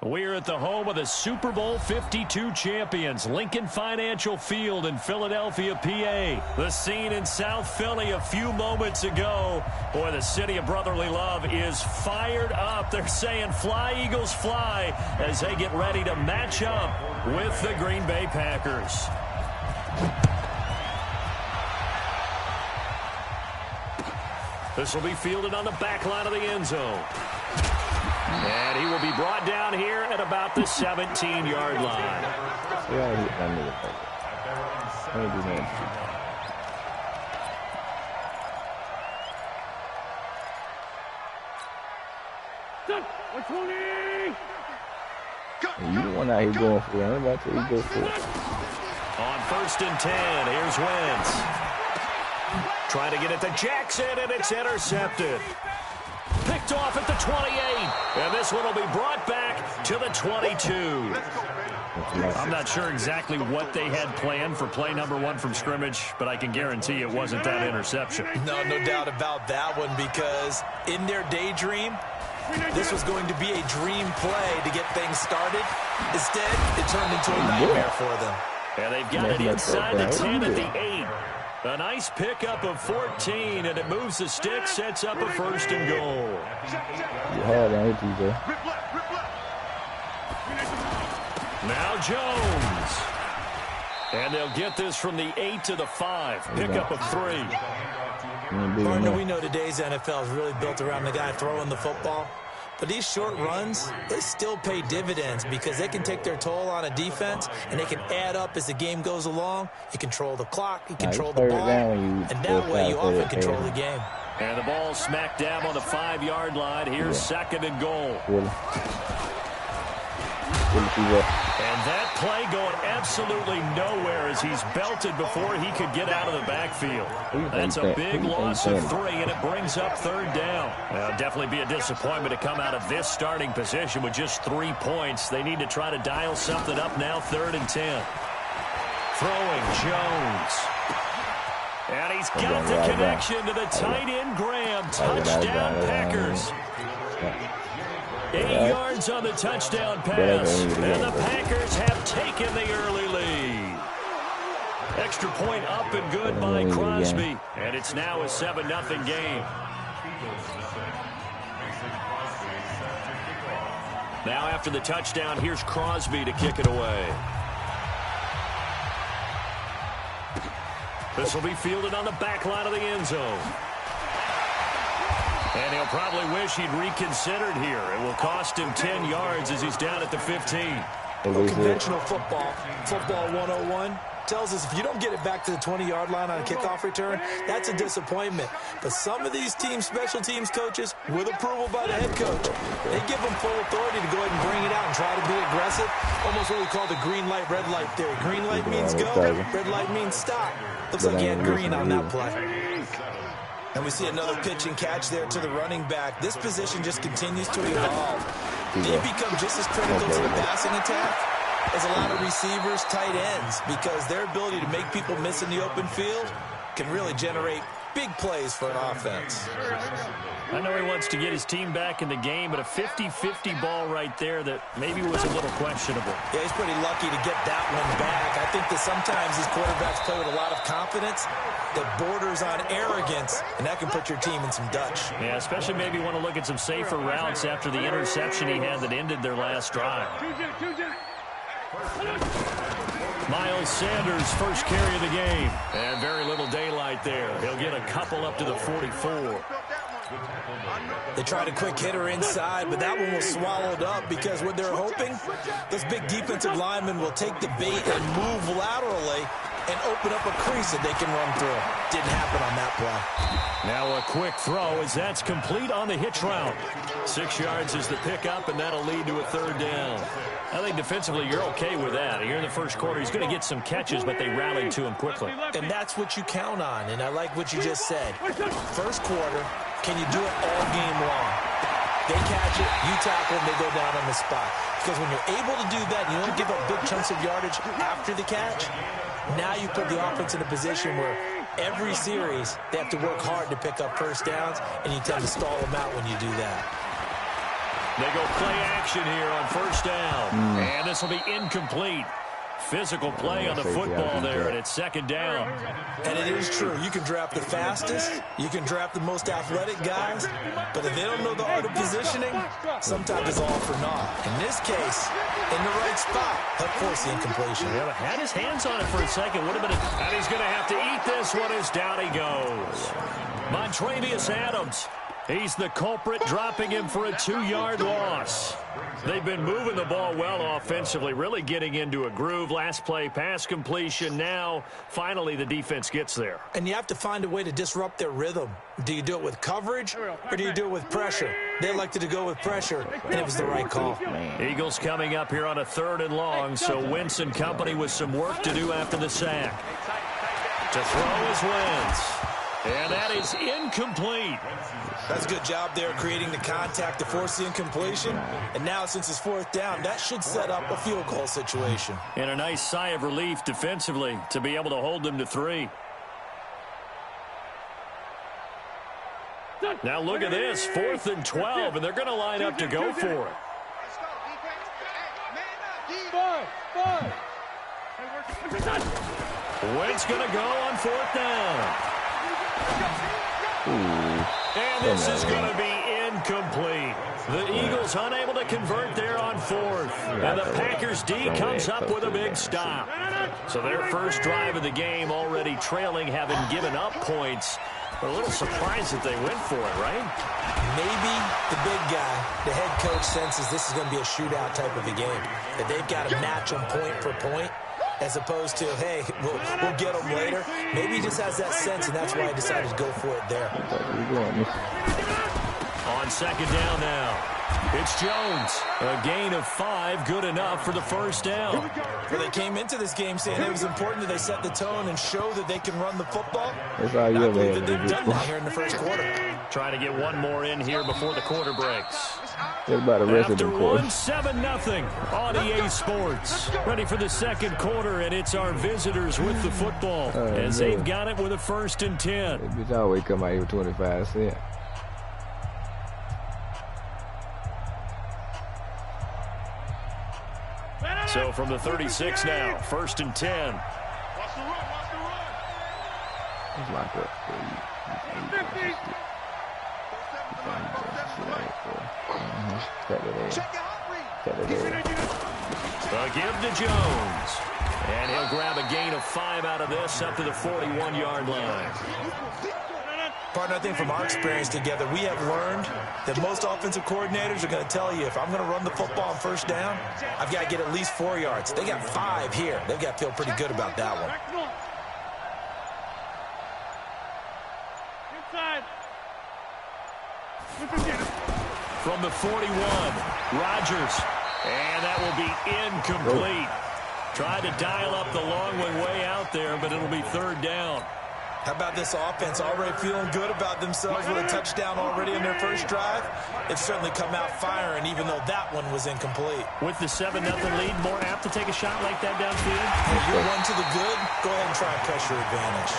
We're at the home of the Super Bowl 52 champions, Lincoln Financial Field in Philadelphia, PA. The scene in South Philly a few moments ago. Boy, the city of brotherly love is fired up. They're saying fly, Eagles, fly, as they get ready to match up with the Green Bay Packers. This will be fielded on the back line of the end zone. And he will be brought down here at about the 17-yard line. You the one out here going for it. I'm about to go for it. On 1st and 10, here's Wentz. Trying to get it to Jackson, and it's intercepted. Picked off at the 28, and this one will be brought back to the 22. I'm not sure exactly what they had planned for play number 1 from scrimmage, but I can guarantee it wasn't that interception. No doubt about that one, because in their daydream, this was going to be a dream play to get things started. Instead, it turned into a nightmare for them. And they've got it inside the 10 at the 8. A nice pickup of 14, and it moves the stick, sets up a 1st and goal. Now Jones. And they'll get this from the 8 to the 5. Pickup of 3. Partner, we know today's NFL is really built around the guy throwing the football. But these short runs, they still pay dividends because they can take their toll on a defense, and they can add up as the game goes along. You control the clock, you control the ball, and that way you often control the game. And the ball smack dab on the 5-yard line. Here's 2nd and goal. And that play going absolutely nowhere as he's belted before he could get out of the backfield. That's a big loss of 3, and it brings up 3rd down. It'll definitely be a disappointment to come out of this starting position with just 3 points. They need to try to dial something up now, 3rd and 10. Throwing Jones. And he's got the connection to the tight end, Graham. Touchdown, Packers. 8 yards on the touchdown pass, and the Packers have taken the early lead. Extra point up and good by Crosby, and it's now a 7-0 game. Now after the touchdown, here's Crosby to kick it away. This will be fielded on the back line of the end zone. And he'll probably wish he'd reconsidered here. It will cost him 10 yards as he's down at the 15. Conventional football 101, tells us if you don't get it back to the 20-yard line on a kickoff return, that's a disappointment. But some of these team special teams coaches, with approval by the head coach, they give them full authority to go ahead and bring it out and try to be aggressive. Almost what we call the green light, red light theory. Green light means go, red light means stop. Looks like he had green on that play. And we see another pitch and catch there to the running back. This position just continues to evolve. They become just as critical to the passing attack as a lot of receivers, tight ends, because their ability to make people miss in the open field can really generate big plays for an offense. I know he wants to get his team back in the game, but a 50-50 ball right there that maybe was a little questionable. Yeah, he's pretty lucky to get that one back. I think that sometimes these quarterbacks play with a lot of confidence that borders on arrogance, and that can put your team in some Dutch. Yeah, especially maybe want to look at some safer routes after the interception he had that ended their last drive. Miles Sanders, first carry of the game. And very little daylight there. He'll get a couple up to the 44. They tried a quick hitter inside, but that one was swallowed up because what they're hoping, those big defensive linemen will take the bait and move laterally and open up a crease that they can run through. Didn't happen on that play. Now a quick throw as that's complete on the hitch route. 6 yards is the pickup, and that'll lead to a 3rd down. I think defensively you're okay with that. Here in the first quarter, he's going to get some catches, but they rallied to him quickly. And that's what you count on, and I like what you just said. First quarter, can you do it all game long? They catch it, you tackle them, they go down on the spot. Because when you're able to do that, you don't give up big chunks of yardage after the catch. Now you put the offense in a position where every series they have to work hard to pick up first downs, and you tend to stall them out when you do that. They go play action here on first down. And this will be incomplete. Physical play on the football there, and it's second down. And it is true. You can draft the fastest. You can draft the most athletic guys. But if they don't know the art of positioning, sometimes it's all for naught. In this case, in the right spot, he'll force the incompletion. Yeah, had his hands on it for a second. Would have been and he's going to have to eat this one as down he goes. Montravius Adams. He's the culprit, dropping him for a 2-yard loss. They've been moving the ball well offensively, really getting into a groove. Last play, pass completion. Now, finally, the defense gets there. And you have to find a way to disrupt their rhythm. Do you do it with coverage, or do you do it with pressure? They elected to go with pressure, and it was the right call. Eagles coming up here on a 3rd and long, so Wentz and company with some work to do after the sack. To throw is Wentz. And that is incomplete. That's a good job there creating the contact to force the incompletion. And now since it's 4th down, that should set up a field goal situation. And a nice sigh of relief defensively to be able to hold them to 3. Now look at this, 4th and 12, and they're going to line up to go for it. Wentz going to go on 4th down. And this is going to be incomplete. The Eagles unable to convert there on 4th. And the Packers D comes up with a big stop. So their first drive of the game already trailing, having given up points. But a little surprised that they went for it, right? Maybe the big guy, the head coach, senses this is going to be a shootout type of a game. That they've got to match them point for point, as opposed to, hey, we'll get them later. Maybe he just has that sense, and that's why he decided to go for it there. On 2nd down now, it's Jones. A gain of 5, good enough for the first down. Well, they came into this game saying it was important that they set the tone and show that they can run the football. That's all you ever had. They've done that here in the first quarter. Trying to get one more in here before the quarter breaks. About the rest After of the quarter. 7-0 on EA Sports. Ready for the second quarter, and it's our visitors with the football as they've got it with a 1st and 10. Bitch always come out here with 25 cents. So from the 36 now, 1st and 10. Watch the run, watch the run. It's locked up. A give to Jones. And he'll grab a gain of 5 out of this up to the 41-yard line. Partner, I think from our experience together, we have learned that most offensive coordinators are going to tell you, if I'm going to run the football on 1st down, I've got to get at least 4 yards. They got 5 here. They've got to feel pretty good about that one. From the 41, Rodgers. And that will be incomplete. Tried to dial up the long one way out there, but it'll be 3rd down. How about this offense already feeling good about themselves with a touchdown already in their first drive? They've certainly come out firing, even though that one was incomplete. With the 7-0 lead, more apt to take a shot like that downfield? Hey, you're one to the good, go ahead and try and press your advantage.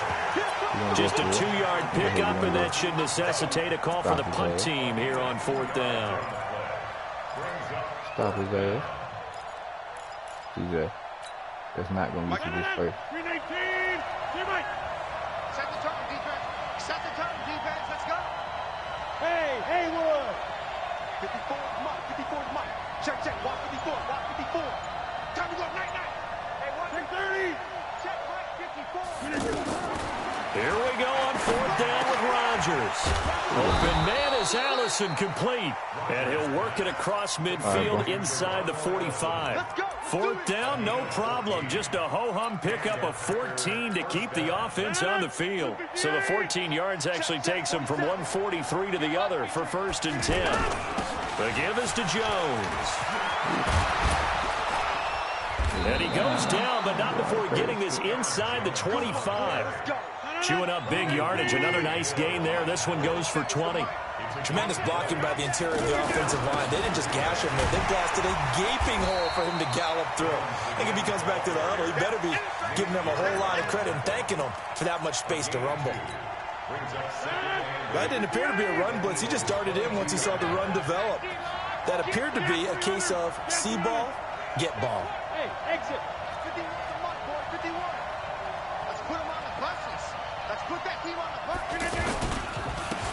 Just a 2-yard pickup, and that should necessitate a call for the punt team here on 4th down. Stop his ass. TJ. That's not going to get you this first. 319. Set the tone, defense. Set the tone, defense. Let's go. Hey, Haywood. 54 is Mike. 54 is Mike. Check. Watch 54. Watch 54. Time to go. Night. Hey, watch 30. Check. Mike 54. Here we go on 4th down with Rodgers. Open man is Allison, complete. And he'll work it across midfield inside the 45. 4th down, no problem. Just a ho-hum pickup of 14 to keep the offense on the field. So the 14 yards actually takes him from 143 to the other for 1st and 10. The give is to Jones. And he goes down, but not before getting this inside the 25. Chewing up big yardage. Another nice gain there. This one goes for 20. Tremendous blocking by the interior of the offensive line. They didn't just gash him there. They blasted a gaping hole for him to gallop through. I think if he comes back to the huddle, he better be giving them a whole lot of credit and thanking them for that much space to rumble. That didn't appear to be a run blitz. He just darted in once he saw the run develop. that appeared to be a case of see ball, get ball. Hey, exit. 51 the mark, boy. 51. Let's put him on the buses. Let's put that team on the bus.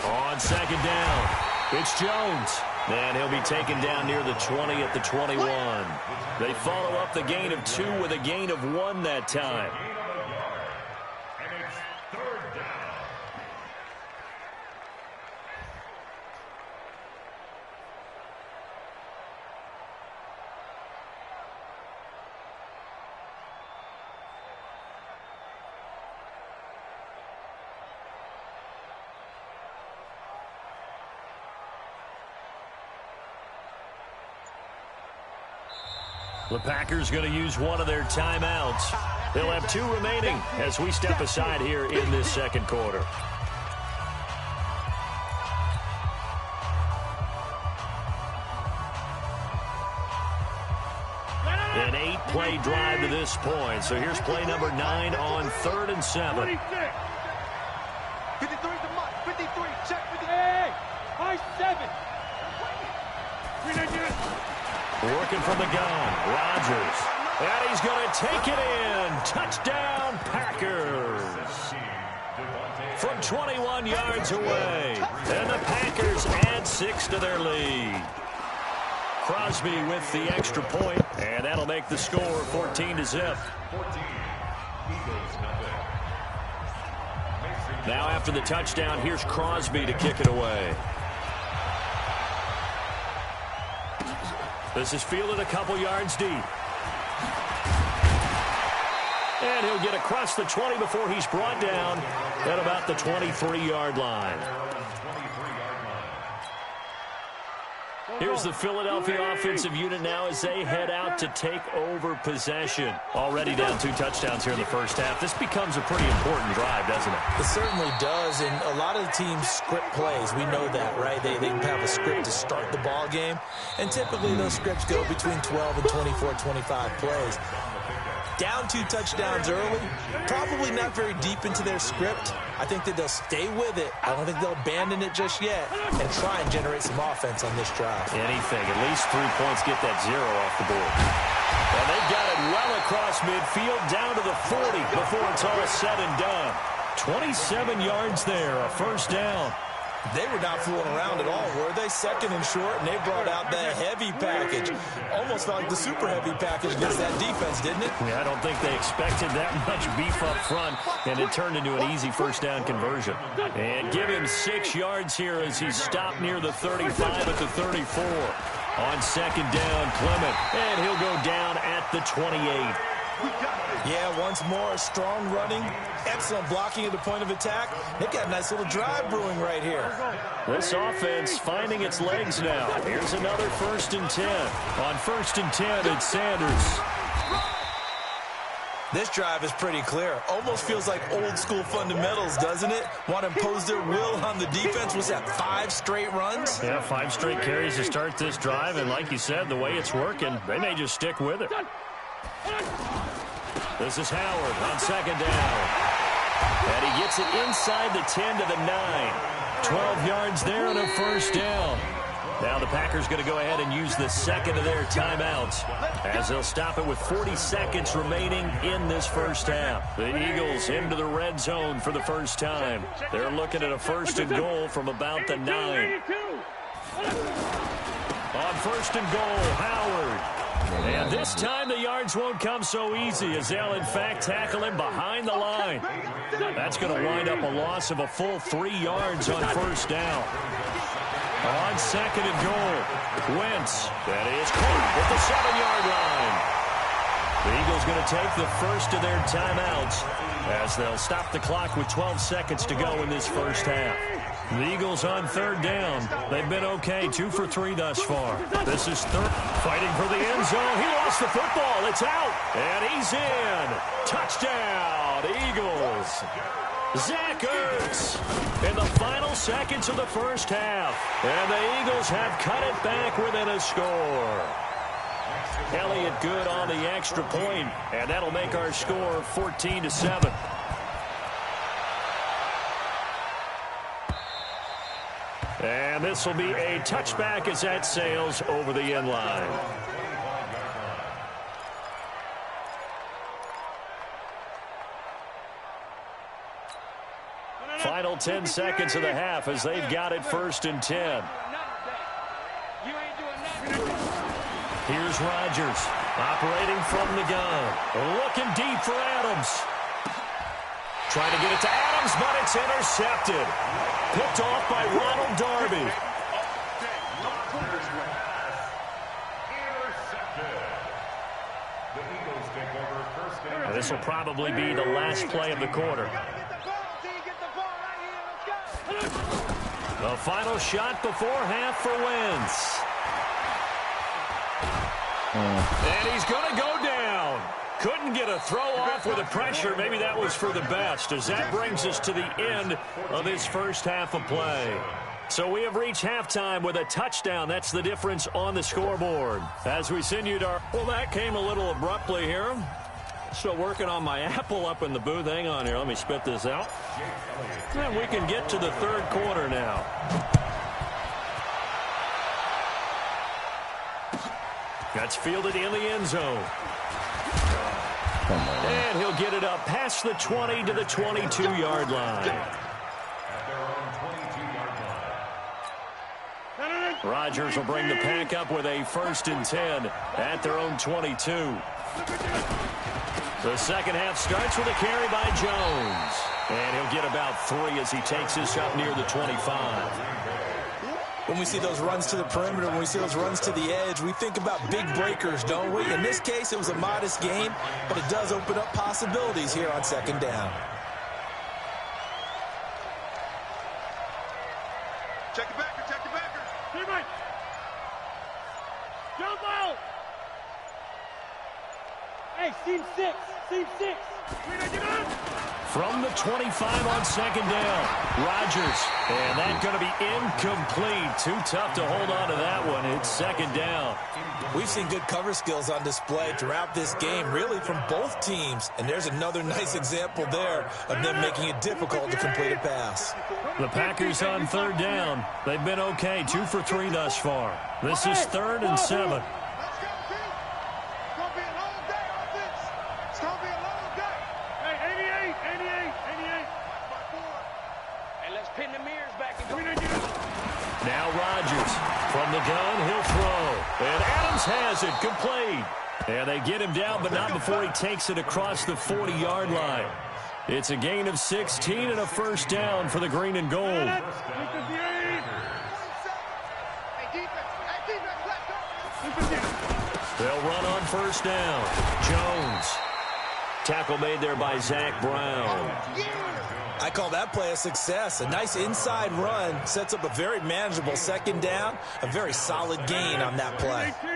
On second down, it's Jones. And he'll be taken down near the 20 at the 21. They follow up the gain of 2 with a gain of 1 that time. And it's third down. The Packers going to use one of their timeouts. They'll have 2 remaining as we step aside here in this second quarter. An 8-play drive to this point. So here's play number 9 on 3rd and 7. 53 the mark. 53. Check 50. Hey, high 7. Working from the gun, Rodgers. And he's going to take it in. Touchdown, Packers. From 21 yards away. And the Packers add 6 to their lead. Crosby with the extra point, and that'll make the score 14-0. Now after the touchdown, here's Crosby to kick it away. This is fielded a couple yards deep. And he'll get across the 20 before he's brought down at about the 23-yard line. Here's the Philadelphia offensive unit now as they head out to take over possession. Already down 2 touchdowns here in the first half. This becomes a pretty important drive, doesn't it? It certainly does, and a lot of the teams script plays. We know that, right? They have a script to start the ball game, and typically those scripts go between 12 and 24, 25 plays. Down 2 touchdowns early, probably not very deep into their script. I think that they'll stay with it. I don't think they'll abandon it just yet and try and generate some offense on this drive. Anything, at least 3 points, get that 0 off the board. And they've got it well across midfield, down to the 40 before it's all said and done. 27 yards there, a first down. They were not fooling around at all, were they? Second and short, and they brought out the heavy package. Almost felt like the super heavy package against that defense, didn't it? Yeah, I don't think they expected that much beef up front, and it turned into an easy first down conversion. And give him 6 yards here as he's stopped near the 35 at the 34. On second down, Clement, and he'll go down at the 28. Yeah, once more, strong running, excellent blocking at the point of attack. They've got a nice little drive brewing right here. This offense finding its legs now. Here's another 1st and 10. On 1st and 10, it's Sanders. This drive is pretty clear. Almost feels like old school fundamentals, doesn't it? Want to impose their will on the defense. Was that 5 straight runs? Yeah, 5 straight carries to start this drive, and like you said, the way it's working, they may just stick with it. This is Howard on second down. And he gets it inside the 10 to the 9. 12 yards there and a first down. Now the Packers going to go ahead and use the second of their timeouts as they'll stop it with 40 seconds remaining in this first half. The Eagles into the red zone for the first time. They're looking at a 1st and goal from about the 9. On 1st and goal, Howard. And this time the yards won't come so easy as they'll, in fact, tackle him behind the line. That's going to wind up a loss of a full 3 yards on first down. On 2nd and goal, Wentz. That is caught at the 7-yard line. The Eagles going to take the first of their timeouts as they'll stop the clock with 12 seconds to go in this first half. The Eagles on 3rd down. They've been okay, 2 for 3 thus far. This is 3rd, fighting for the end zone. He lost the football. It's out, and he's in. Touchdown, Eagles. Zach Ertz in the final seconds of the first half. And the Eagles have cut it back within a score. Elliott good on the extra point, and that'll make our score 14-7. And this will be a touchback as that sails over the end line. Final 10 seconds of the half as they've got it 1st and 10. Here's Rodgers operating from the gun. Looking deep for Adams. Trying to get it to Adams, but it's intercepted. Picked off by Ronald Darby. Now, this will probably be the last play of the quarter. The final shot before half for Wentz. And he's going to go down. Couldn't get a throw off with the pressure. Maybe that was for the best, as that brings us to the end of his first half of play. So we have reached halftime with a touchdown. That's the difference on the scoreboard. As we send you to our... Well, that came a little abruptly here. Still working on my apple up in the booth. Hang on here. Let me spit this out. And we can get to the third quarter now. That's fielded in the end zone. And he'll get it up past the 20 to the 22-yard line. Rodgers will bring the pack up with a 1st and 10 at their own 22. The second half starts with a carry by Jones. And he'll get about 3 as he takes this up near the 25. When we see those runs to the perimeter, when we see those runs to the edge, we think about big breakers, don't we? In this case, it was a modest game, but it does open up possibilities here on 2nd down. Check the backer, check the backer. Teammate. Jump out. Hey, seam 6, seam 6. From the 25 on 2nd down, Rodgers. And that's going to be incomplete. Too tough to hold on to that one. It's 2nd down. We've seen good cover skills on display throughout this game, really from both teams. And there's another nice example there of them making it difficult to complete a pass. The Packers on 3rd down. They've been okay, 2 for 3 thus far. This is 3rd and 7. Now Rodgers from the gun, he'll throw. And Adams has it, complete. And they get him down, but not before he takes it across the 40-yard line. It's a gain of 16 and a 1st down for the green and gold. They'll run on 1st down. Jones. Tackle made there by Zach Brown. I call that play a success. A nice inside run sets up a very manageable 2nd down. A very solid gain on that play. Check three.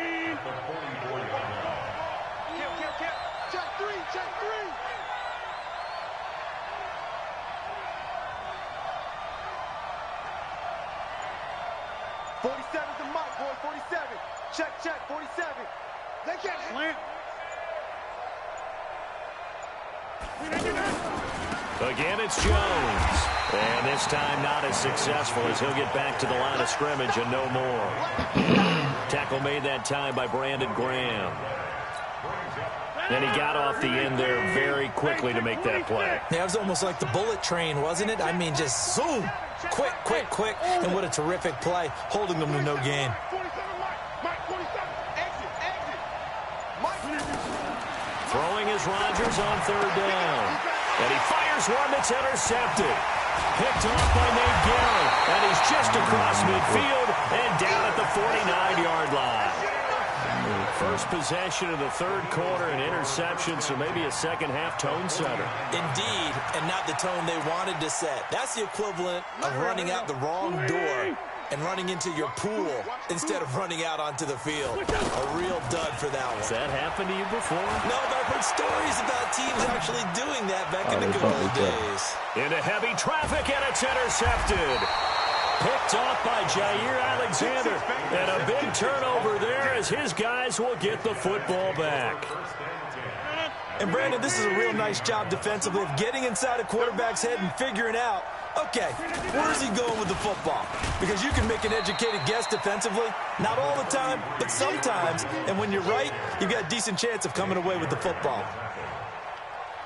47's the mic, boy. 47. Check. 47. They can't slant. Again, it's Jones. And this time not as successful as he'll get back to the line of scrimmage and no more. Tackle made that time by Brandon Graham. Then he got off the end there very quickly to make that play. Yeah, it was almost like the bullet train, wasn't it? I mean, just zoom. Quick. And what a terrific play, holding them to no gain. Throwing is Rodgers on 3rd down. And he fires one that's intercepted. Picked off by Nate Garrett. And he's just across midfield and down at the 49-yard line. First possession of the 3rd quarter, an interception, so maybe a 2nd half tone setter. Indeed, and not the tone they wanted to set. That's the equivalent of running out the wrong door and running into your pool instead of running out onto the field. A real dud for that one. Has that happened to you before? No, but I've heard stories about teams actually doing that back in the good old days. Into heavy traffic, and it's intercepted. Picked off by Jair Alexander. And a big turnover there as his guys will get the football back. And, Brandon, this is a real nice job defensively of getting inside a quarterback's head and figuring out Okay, where's he going with the football? Because you can make an educated guess defensively. Not all the time, but sometimes. And when you're right, you've got a decent chance of coming away with the football.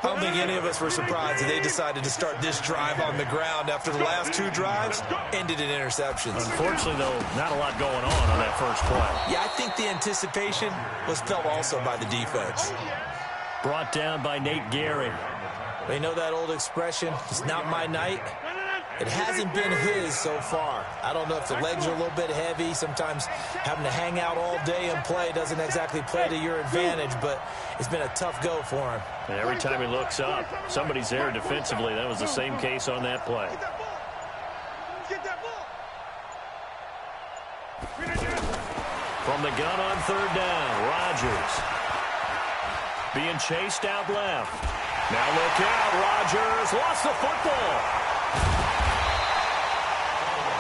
I don't think any of us were surprised that they decided to start this drive on the ground after the last 2 drives ended in interceptions. Unfortunately, though, not a lot going on that first play. Yeah, I think the anticipation was felt also by the defense. Brought down by Nate Gehry. They know that old expression, it's not my night. It hasn't been his so far. I don't know if the legs are a little bit heavy. Sometimes having to hang out all day and play doesn't exactly play to your advantage, but it's been a tough go for him. And every time he looks up, somebody's there defensively. That was the same case on that play. Get that ball. From the gun on 3rd down, Rodgers. Being chased out left. Now look out, Rodgers lost the football.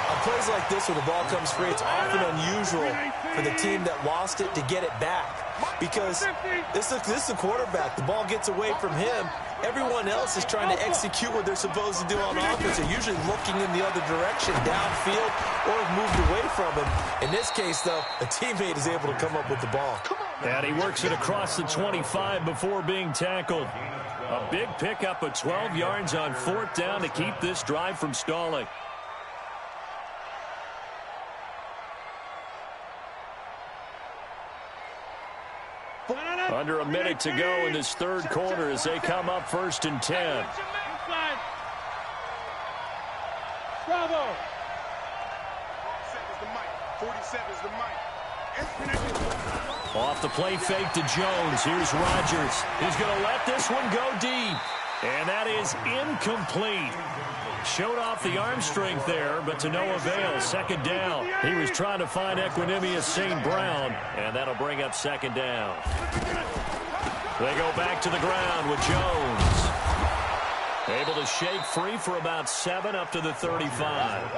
On plays like this where the ball comes free, it's often unusual for the team that lost it to get it back. Because this is the quarterback. The ball gets away from him. Everyone else is trying to execute what they're supposed to do on offense. They're usually looking in the other direction, downfield, or have moved away from him. In this case, though, a teammate is able to come up with the ball. And he works it across the 25 before being tackled. A big pickup of 12 yards on 4th down to keep this drive from stalling. Under a minute to go in this 3rd quarter as they come up 1st and 10. Bravo. 47 is the mic. Off the play fake to Jones. Here's Rodgers. He's going to let this one go deep. And that is incomplete. Showed off the arm strength there, but to no avail. 2nd down. He was trying to find Equinemius St. Brown, and that'll bring up 2nd down. They go back to the ground with Jones. Able to shake free for about 7 up to the 35.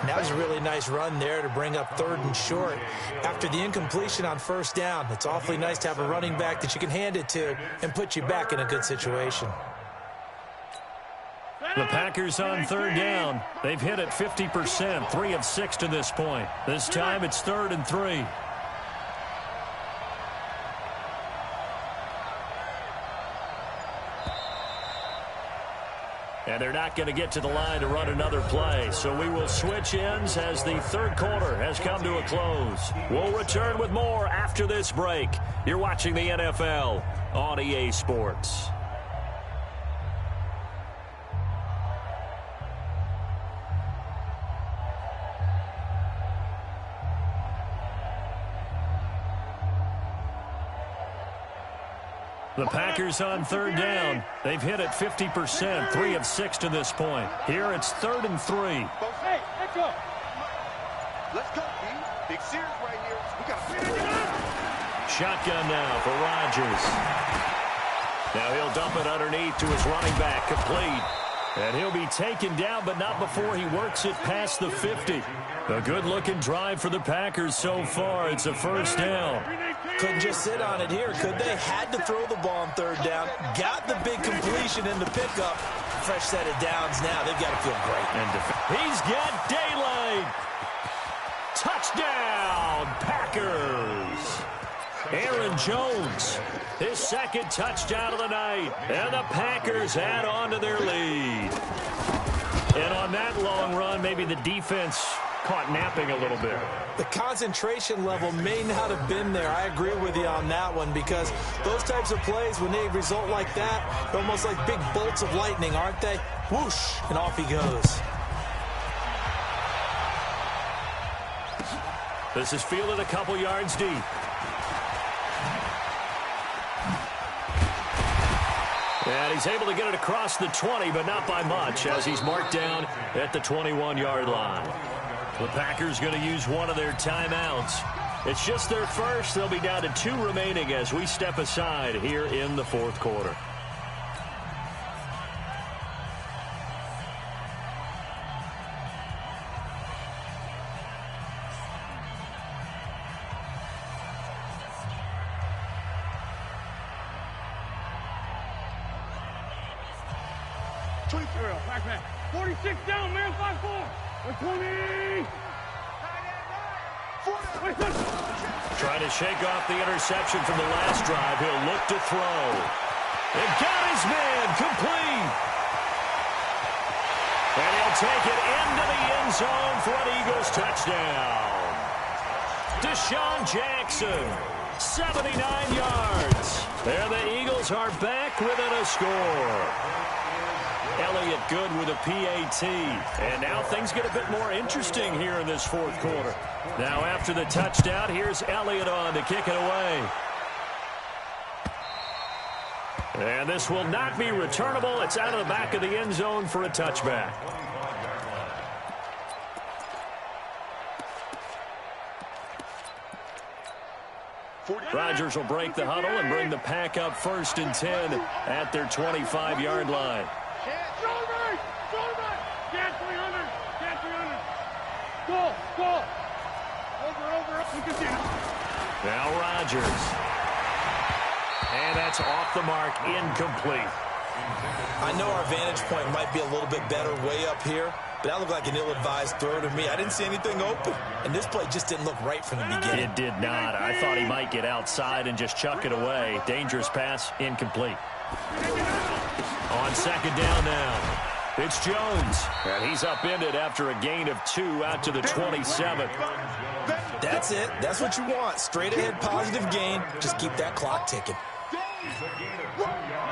That was a really nice run there to bring up 3rd and short. After the incompletion on 1st down, it's awfully nice to have a running back that you can hand it to and put you back in a good situation. The Packers on 3rd down. They've hit it 50%, 3 of 6 to this point. This time it's 3rd and 3. And they're not going to get to the line to run another play. So we will switch ends as the 3rd quarter has come to a close. We'll return with more after this break. You're watching the NFL on EA Sports. The Packers on 3rd down. They've hit it 50%, 3 of 6 to this point. Here it's 3rd and 3. Hey, let's go. Let's go, B. Big series right here. We got to Shotgun now for Rodgers. Now he'll dump it underneath to his running back, complete. And he'll be taken down, but not before he works it past the 50. A good-looking drive for the Packers so far. It's a 1st down. Couldn't just sit on it here, could they? Had to throw the ball on 3rd down. Got the big completion in the pickup. Fresh set of downs now. They've got to feel great. And he's got daylight. Touchdown, Packers. Aaron Jones, his 2nd touchdown of the night. And the Packers add on to their lead. And on that long run, maybe the defense caught napping a little bit. The concentration level may not have been there. I agree with you on that one because those types of plays, when they result like that, they're almost like big bolts of lightning, aren't they? Whoosh, and off he goes. This is fielded a couple yards deep. And he's able to get it across the 20, but not by much, as he's marked down at the 21-yard line. The Packers going to use one of their timeouts. It's just their first. They'll be down to 2 remaining as we step aside here in the 4th quarter. 46 down, man. 5-4. 20. Trying to shake off the interception from the last drive. He'll look to throw. And got his man complete. And he'll take it into the end zone for an Eagles touchdown. Deshaun Jackson, 79 yards. There the Eagles are back within a score. Elliott good with a PAT. And now things get a bit more interesting here in this fourth quarter. Now after the touchdown, here's Elliott on to kick it away. And this will not be returnable. It's out of the back of the end zone for a touchback. Rodgers will break the huddle and bring the pack up 1st and 10 at their 25-yard line. Now Rodgers. And that's off the mark, incomplete. I know our vantage point might be a little bit better way up here, but that looked like an ill-advised throw to me. I didn't see anything open, and this play just didn't look right from the beginning. It did not. I thought he might get outside and just chuck it away. Dangerous pass, incomplete. On 2nd down now. It's Jones, and he's upended after a gain of 2 out to the 27. That's it. That's what you want. Straight ahead, positive gain. Just keep that clock ticking.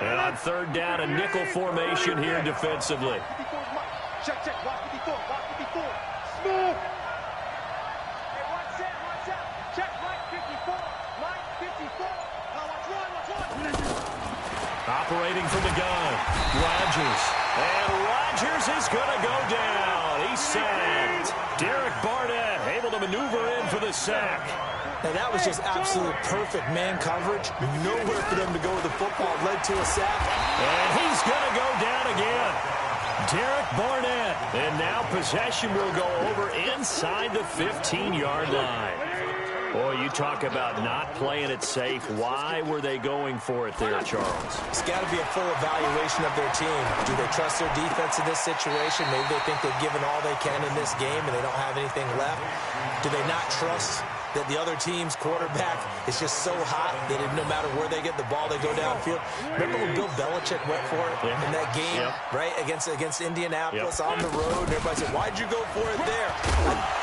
And on 3rd down, a nickel formation here defensively. Check, watch 54, watch 54. Smooth. Hey, watch out. Check, right 54, right 54. Now watch one. Operating from the gun, Rodgers. And Rodgers is going to go down. He's sacked. Derek Barnett able to maneuver in for the sack. Now, that was just absolute perfect man coverage. Nowhere for them to go with the football. Led to a sack. And he's going to go down again. Derek Barnett. And now possession will go over inside the 15-yard line. Boy, you talk about not playing it safe. Why were they going for it there, Charles? It's got to be a full evaluation of their team. Do they trust their defense in this situation? Maybe they think they've given all they can in this game and they don't have anything left. Do they not trust that the other team's quarterback is just so hot that no matter where they get the ball, they go downfield? Remember when Bill Belichick went for it in that game, right, against Indianapolis on the road? And everybody said, why'd you go for it there?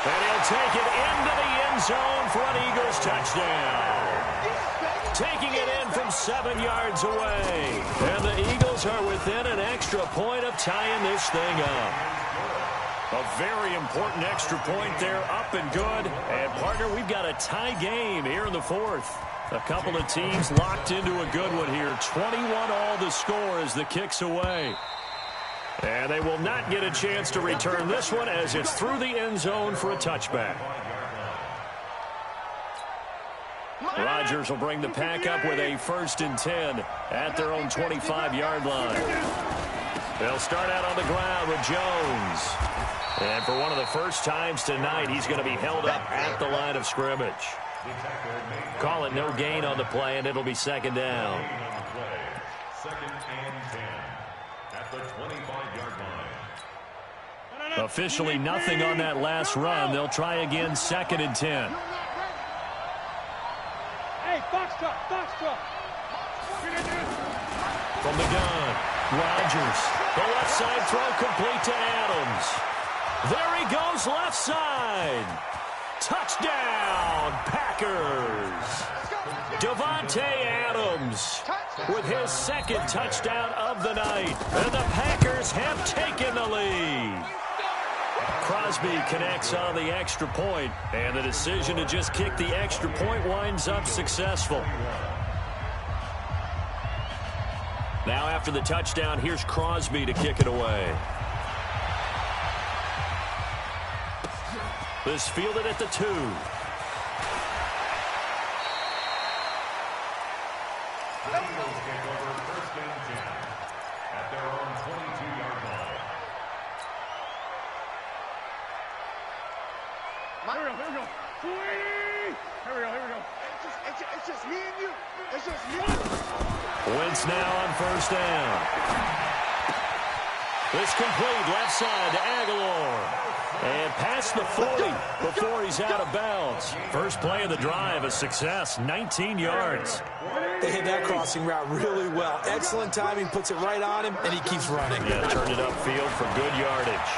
And he'll take it into the end zone for an Eagles touchdown. Taking it in from 7 yards away. And the Eagles are within an extra point of tying this thing up. A very important extra point there, up and good. And, partner, we've got a tie game here in the 4th. A couple of teams locked into a good one here. 21 all the score as the kick's away. And they will not get a chance to return this one as it's through the end zone for a touchback. Rodgers will bring the pack up with a 1st and 10 at their own 25-yard line. They'll start out on the ground with Jones. And for one of the first times tonight, he's going to be held up at the line of scrimmage. Call it no gain on the play, and it'll be 2nd down. 2nd and 10 at the 25-yard line. Officially nothing on that last run. They'll try again 2nd and 10. Hey, box truck. From the gun, Rodgers. The left side throw complete to Adams. There he goes left side. Touchdown, Packers. Davante Adams with his 2nd touchdown of the night. And the Packers have taken the lead. Crosby connects on the extra point, and the decision to just kick the extra point winds up successful. Now after the touchdown, here's Crosby to kick it away. This fielded at the 2. The Eagles take over 1st and 10 at their own 22-yard line. Here we go. Here we go. It's just me and you. It's just me. Wentz now on 1st down. It's complete left side to Aguilar. And past the 40 before he's out of bounds. First play of the drive, a success, 19 yards. They hit that crossing route really well. Excellent timing, puts it right on him, and he keeps running. Yeah, turned it upfield for good yardage.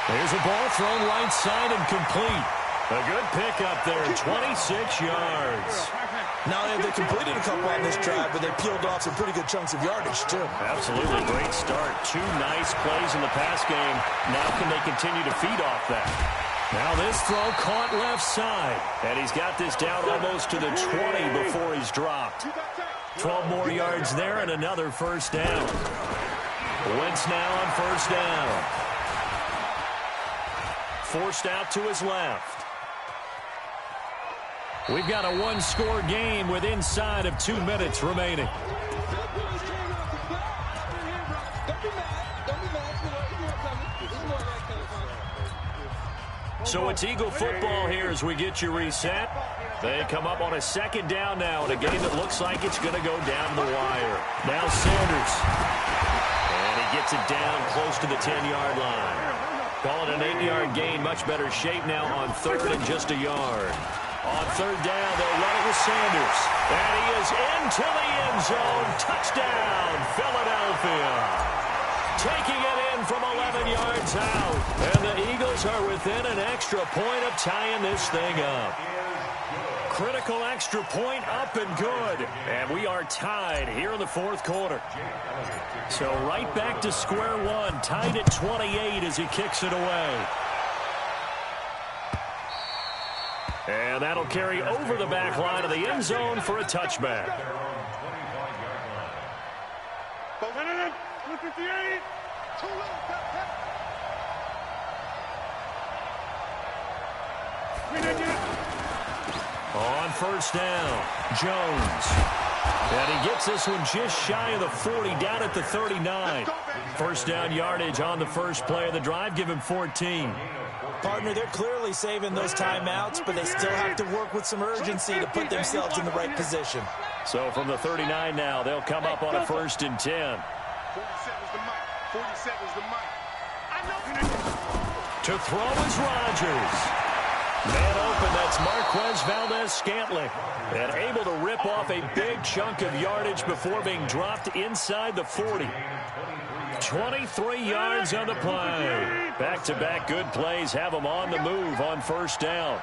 There's a ball thrown right side and complete. A good pickup there, 26 yards. Not only have they completed a couple on this drive, but they peeled off some pretty good chunks of yardage, too. Absolutely great start. 2 nice plays in the pass game. Now can they continue to feed off that? Now this throw caught left side. And he's got this down almost to the 20 before he's dropped. 12 more yards there and another first down. Wentz now on first down. Forced out to his left. We've got a one-score game with inside of 2 minutes remaining. So it's Eagle football here as we get you reset. They come up on a second down now in a game that looks like it's going to go down the wire. Now Sanders. And he gets it down close to the 10-yard line. Call it an 8-yard gain. Much better shape now on third and just a yard. On third down, they'll run it with Sanders. And he is into the end zone. Touchdown, Philadelphia. Taking it in from 11 yards out. And the Eagles are within an extra point of tying this thing up. Critical extra point up and good. And we are tied here in the fourth quarter. So right back to square one. Tied at 28 as he kicks it away. And that'll carry over the back line of the end zone for a touchback. On first down, Jones. And he gets this one just shy of the 40, down at the 39. First down yardage on the first play of the drive, give him 14. Partner, they're clearly saving those timeouts, but they still have to work with some urgency to put themselves in the right position. So from the 39 now, they'll come up on a 1st and 10. 47's the mic. 47's the mic. To throw is Rodgers. Man open, that's Marquez Valdez-Scantling. And able to rip off a big chunk of yardage before being dropped inside the 40. 23 yards on the play. Back-to-back good plays have him on the move on first down.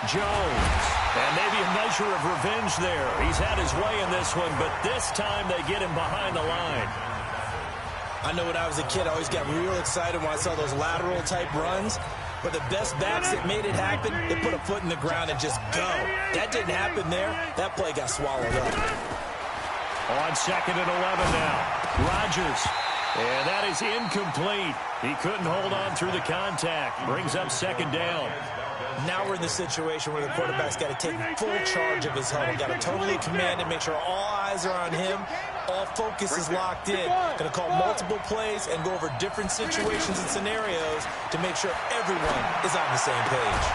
Jones. And maybe a measure of revenge there. He's had his way in this one, but this time they get him behind the line. I know when I was a kid, I always got real excited when I saw those lateral-type runs. But the best backs that made it happen, they put a foot in the ground and just go. That didn't happen there. That play got swallowed up. On 2nd and 11 now. Rodgers. And that is incomplete. He couldn't hold on through the contact. Brings up 2nd down. Now we're in the situation where the quarterback's got to take full charge of his huddle. Got to totally command it, make sure all eyes are on him. All focus is locked in. Going to call multiple plays and go over different situations and scenarios to make sure everyone is on the same page.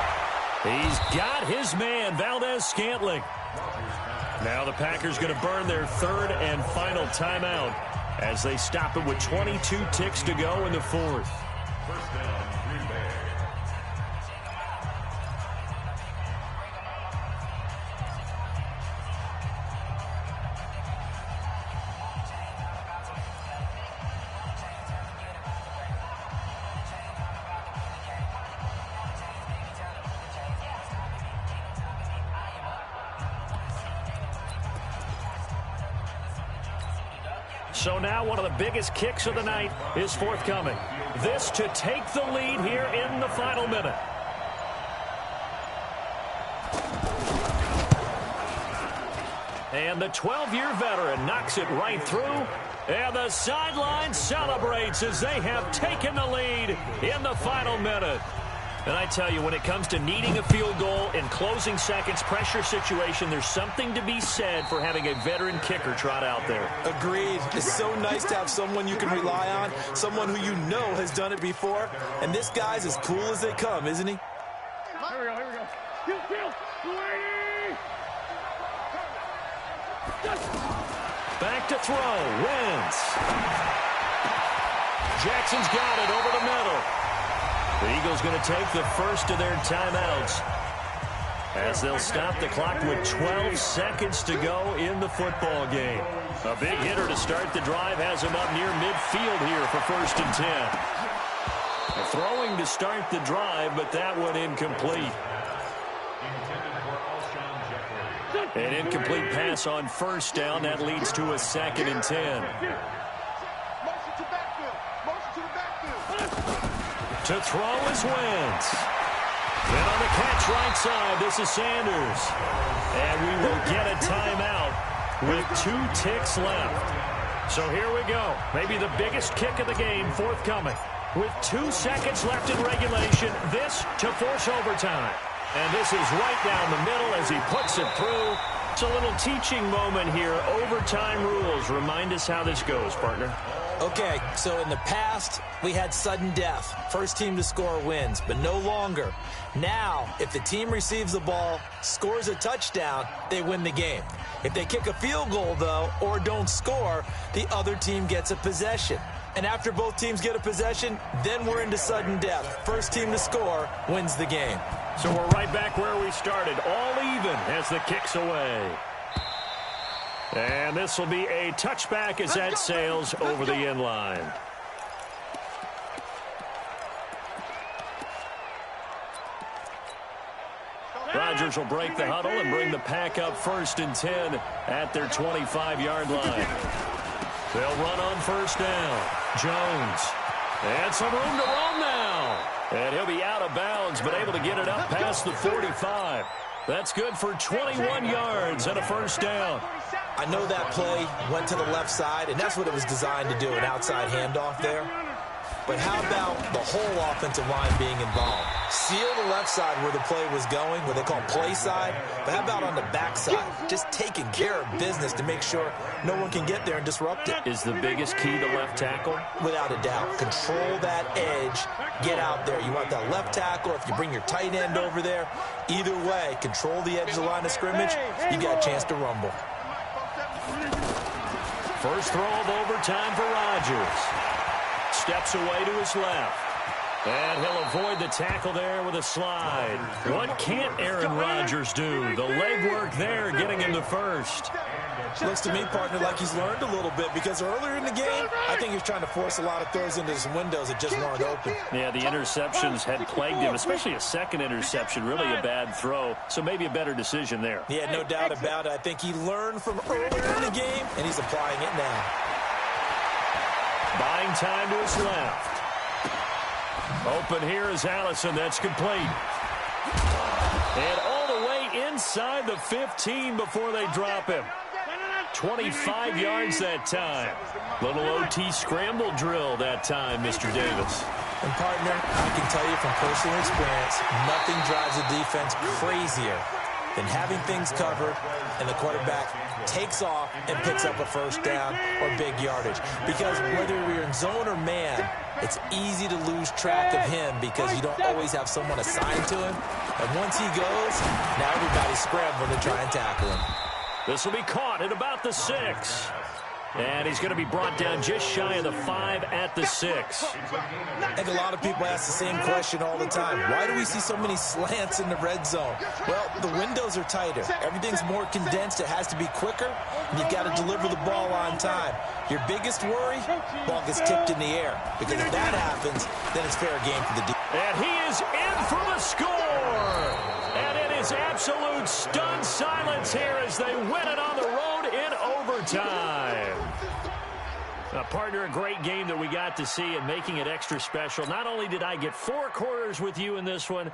He's got his man, Valdez-Scantling. Now the Packers going to burn their 3rd and final timeout as they stop it with 22 ticks to go in the 4th. First down, Green Bay. So now one of the biggest kicks of the night is forthcoming. This to take the lead here in the final minute. And the 12-year veteran knocks it right through. And the sideline celebrates as they have taken the lead in the final minute. And I tell you, when it comes to needing a field goal in closing seconds, pressure situation, there's something to be said for having a veteran kicker trot out there. Agreed. It's so nice to have someone you can rely on, someone who you know has done it before. And this guy's as cool as they come, isn't he? Here we go, here we go. Kill, Back to throw. Wentz. Jackson's got it over the middle. The Eagles going to take the first of their timeouts as they'll stop the clock with 12 seconds to go in the football game. A big hitter to start the drive has him up near midfield here for 1st and 10. Throwing to start the drive, but that one incomplete. An incomplete pass on 1st down. That leads to a 2nd and 10. To throw is Wentz. Then on the catch right side, this is Sanders. And we will get a timeout with 2 ticks left. So here we go. Maybe the biggest kick of the game forthcoming. With 2 seconds left in regulation, this to force overtime. And this is right down the middle as he puts it through. It's a little teaching moment here. Overtime rules. Remind us how this goes, partner. Okay, so in the past, we had sudden death. First team to score wins, but no longer. Now, if the team receives the ball, scores a touchdown, they win the game. If they kick a field goal, though, or don't score, the other team gets a possession. And after both teams get a possession, then we're into sudden death. First team to score wins the game. So we're right back where we started, all even as the kick's away. And this will be a touchback as that sails over the end line. Rodgers will break the huddle and bring the pack up 1st and 10 at their 25-yard line. They'll run on 1st down. Jones. And some room to roam now. And he'll be out of bounds, but able to get it up past the 45. That's good for 21 yards and a 1st down. I know that play went to the left side, and that's what it was designed to do, an outside handoff there. But how about the whole offensive line being involved? Seal the left side where the play was going, what they call play side. But how about on the back side? Just taking care of business to make sure no one can get there and disrupt it. Is the biggest key to left tackle? Without a doubt. Control that edge. Get out there. You want that left tackle. If you bring your tight end over there, either way, control the edge of the line of scrimmage, you got a chance to rumble. First throw of overtime for Rodgers. Steps away to his left. And he'll avoid the tackle there with a slide. What can't Aaron Rodgers do? The legwork there getting him the first. Looks to me, partner, like he's learned a little bit because earlier in the game, I think he was trying to force a lot of throws into some windows that just weren't open. Yeah, the interceptions had plagued him, especially a second interception, really a bad throw. So maybe a better decision there. Yeah, no doubt about it. I think he learned from earlier in the game, and he's applying it now. Buying time to his left. Open here is Allison. That's complete. And all the way inside the 15 before they drop him. 25 yards that time. Little OT scramble drill that time, Mr. Davis. And, partner, I can tell you from personal experience, nothing drives a defense crazier than having things covered and the quarterback takes off and picks up a 1st down or big yardage. Because whether you're in zone or man, it's easy to lose track of him because you don't always have someone assigned to him. And once he goes, now everybody's scrambling to try and tackle him. This will be caught at about the 6. And he's going to be brought down just shy of the 5 at the 6. I think a lot of people ask the same question all the time. Why do we see so many slants in the red zone? Well, the windows are tighter. Everything's more condensed. It has to be quicker, and you've got to deliver the ball on time. Your biggest worry, ball gets tipped in the air. Because if that happens, then it's fair game for the defense. And he is in for the score. And it is absolute stunned silence here as they win it on the road in overtime. Partner, a great game that we got to see and making it extra special. Not only did I get 4 quarters with you in this one,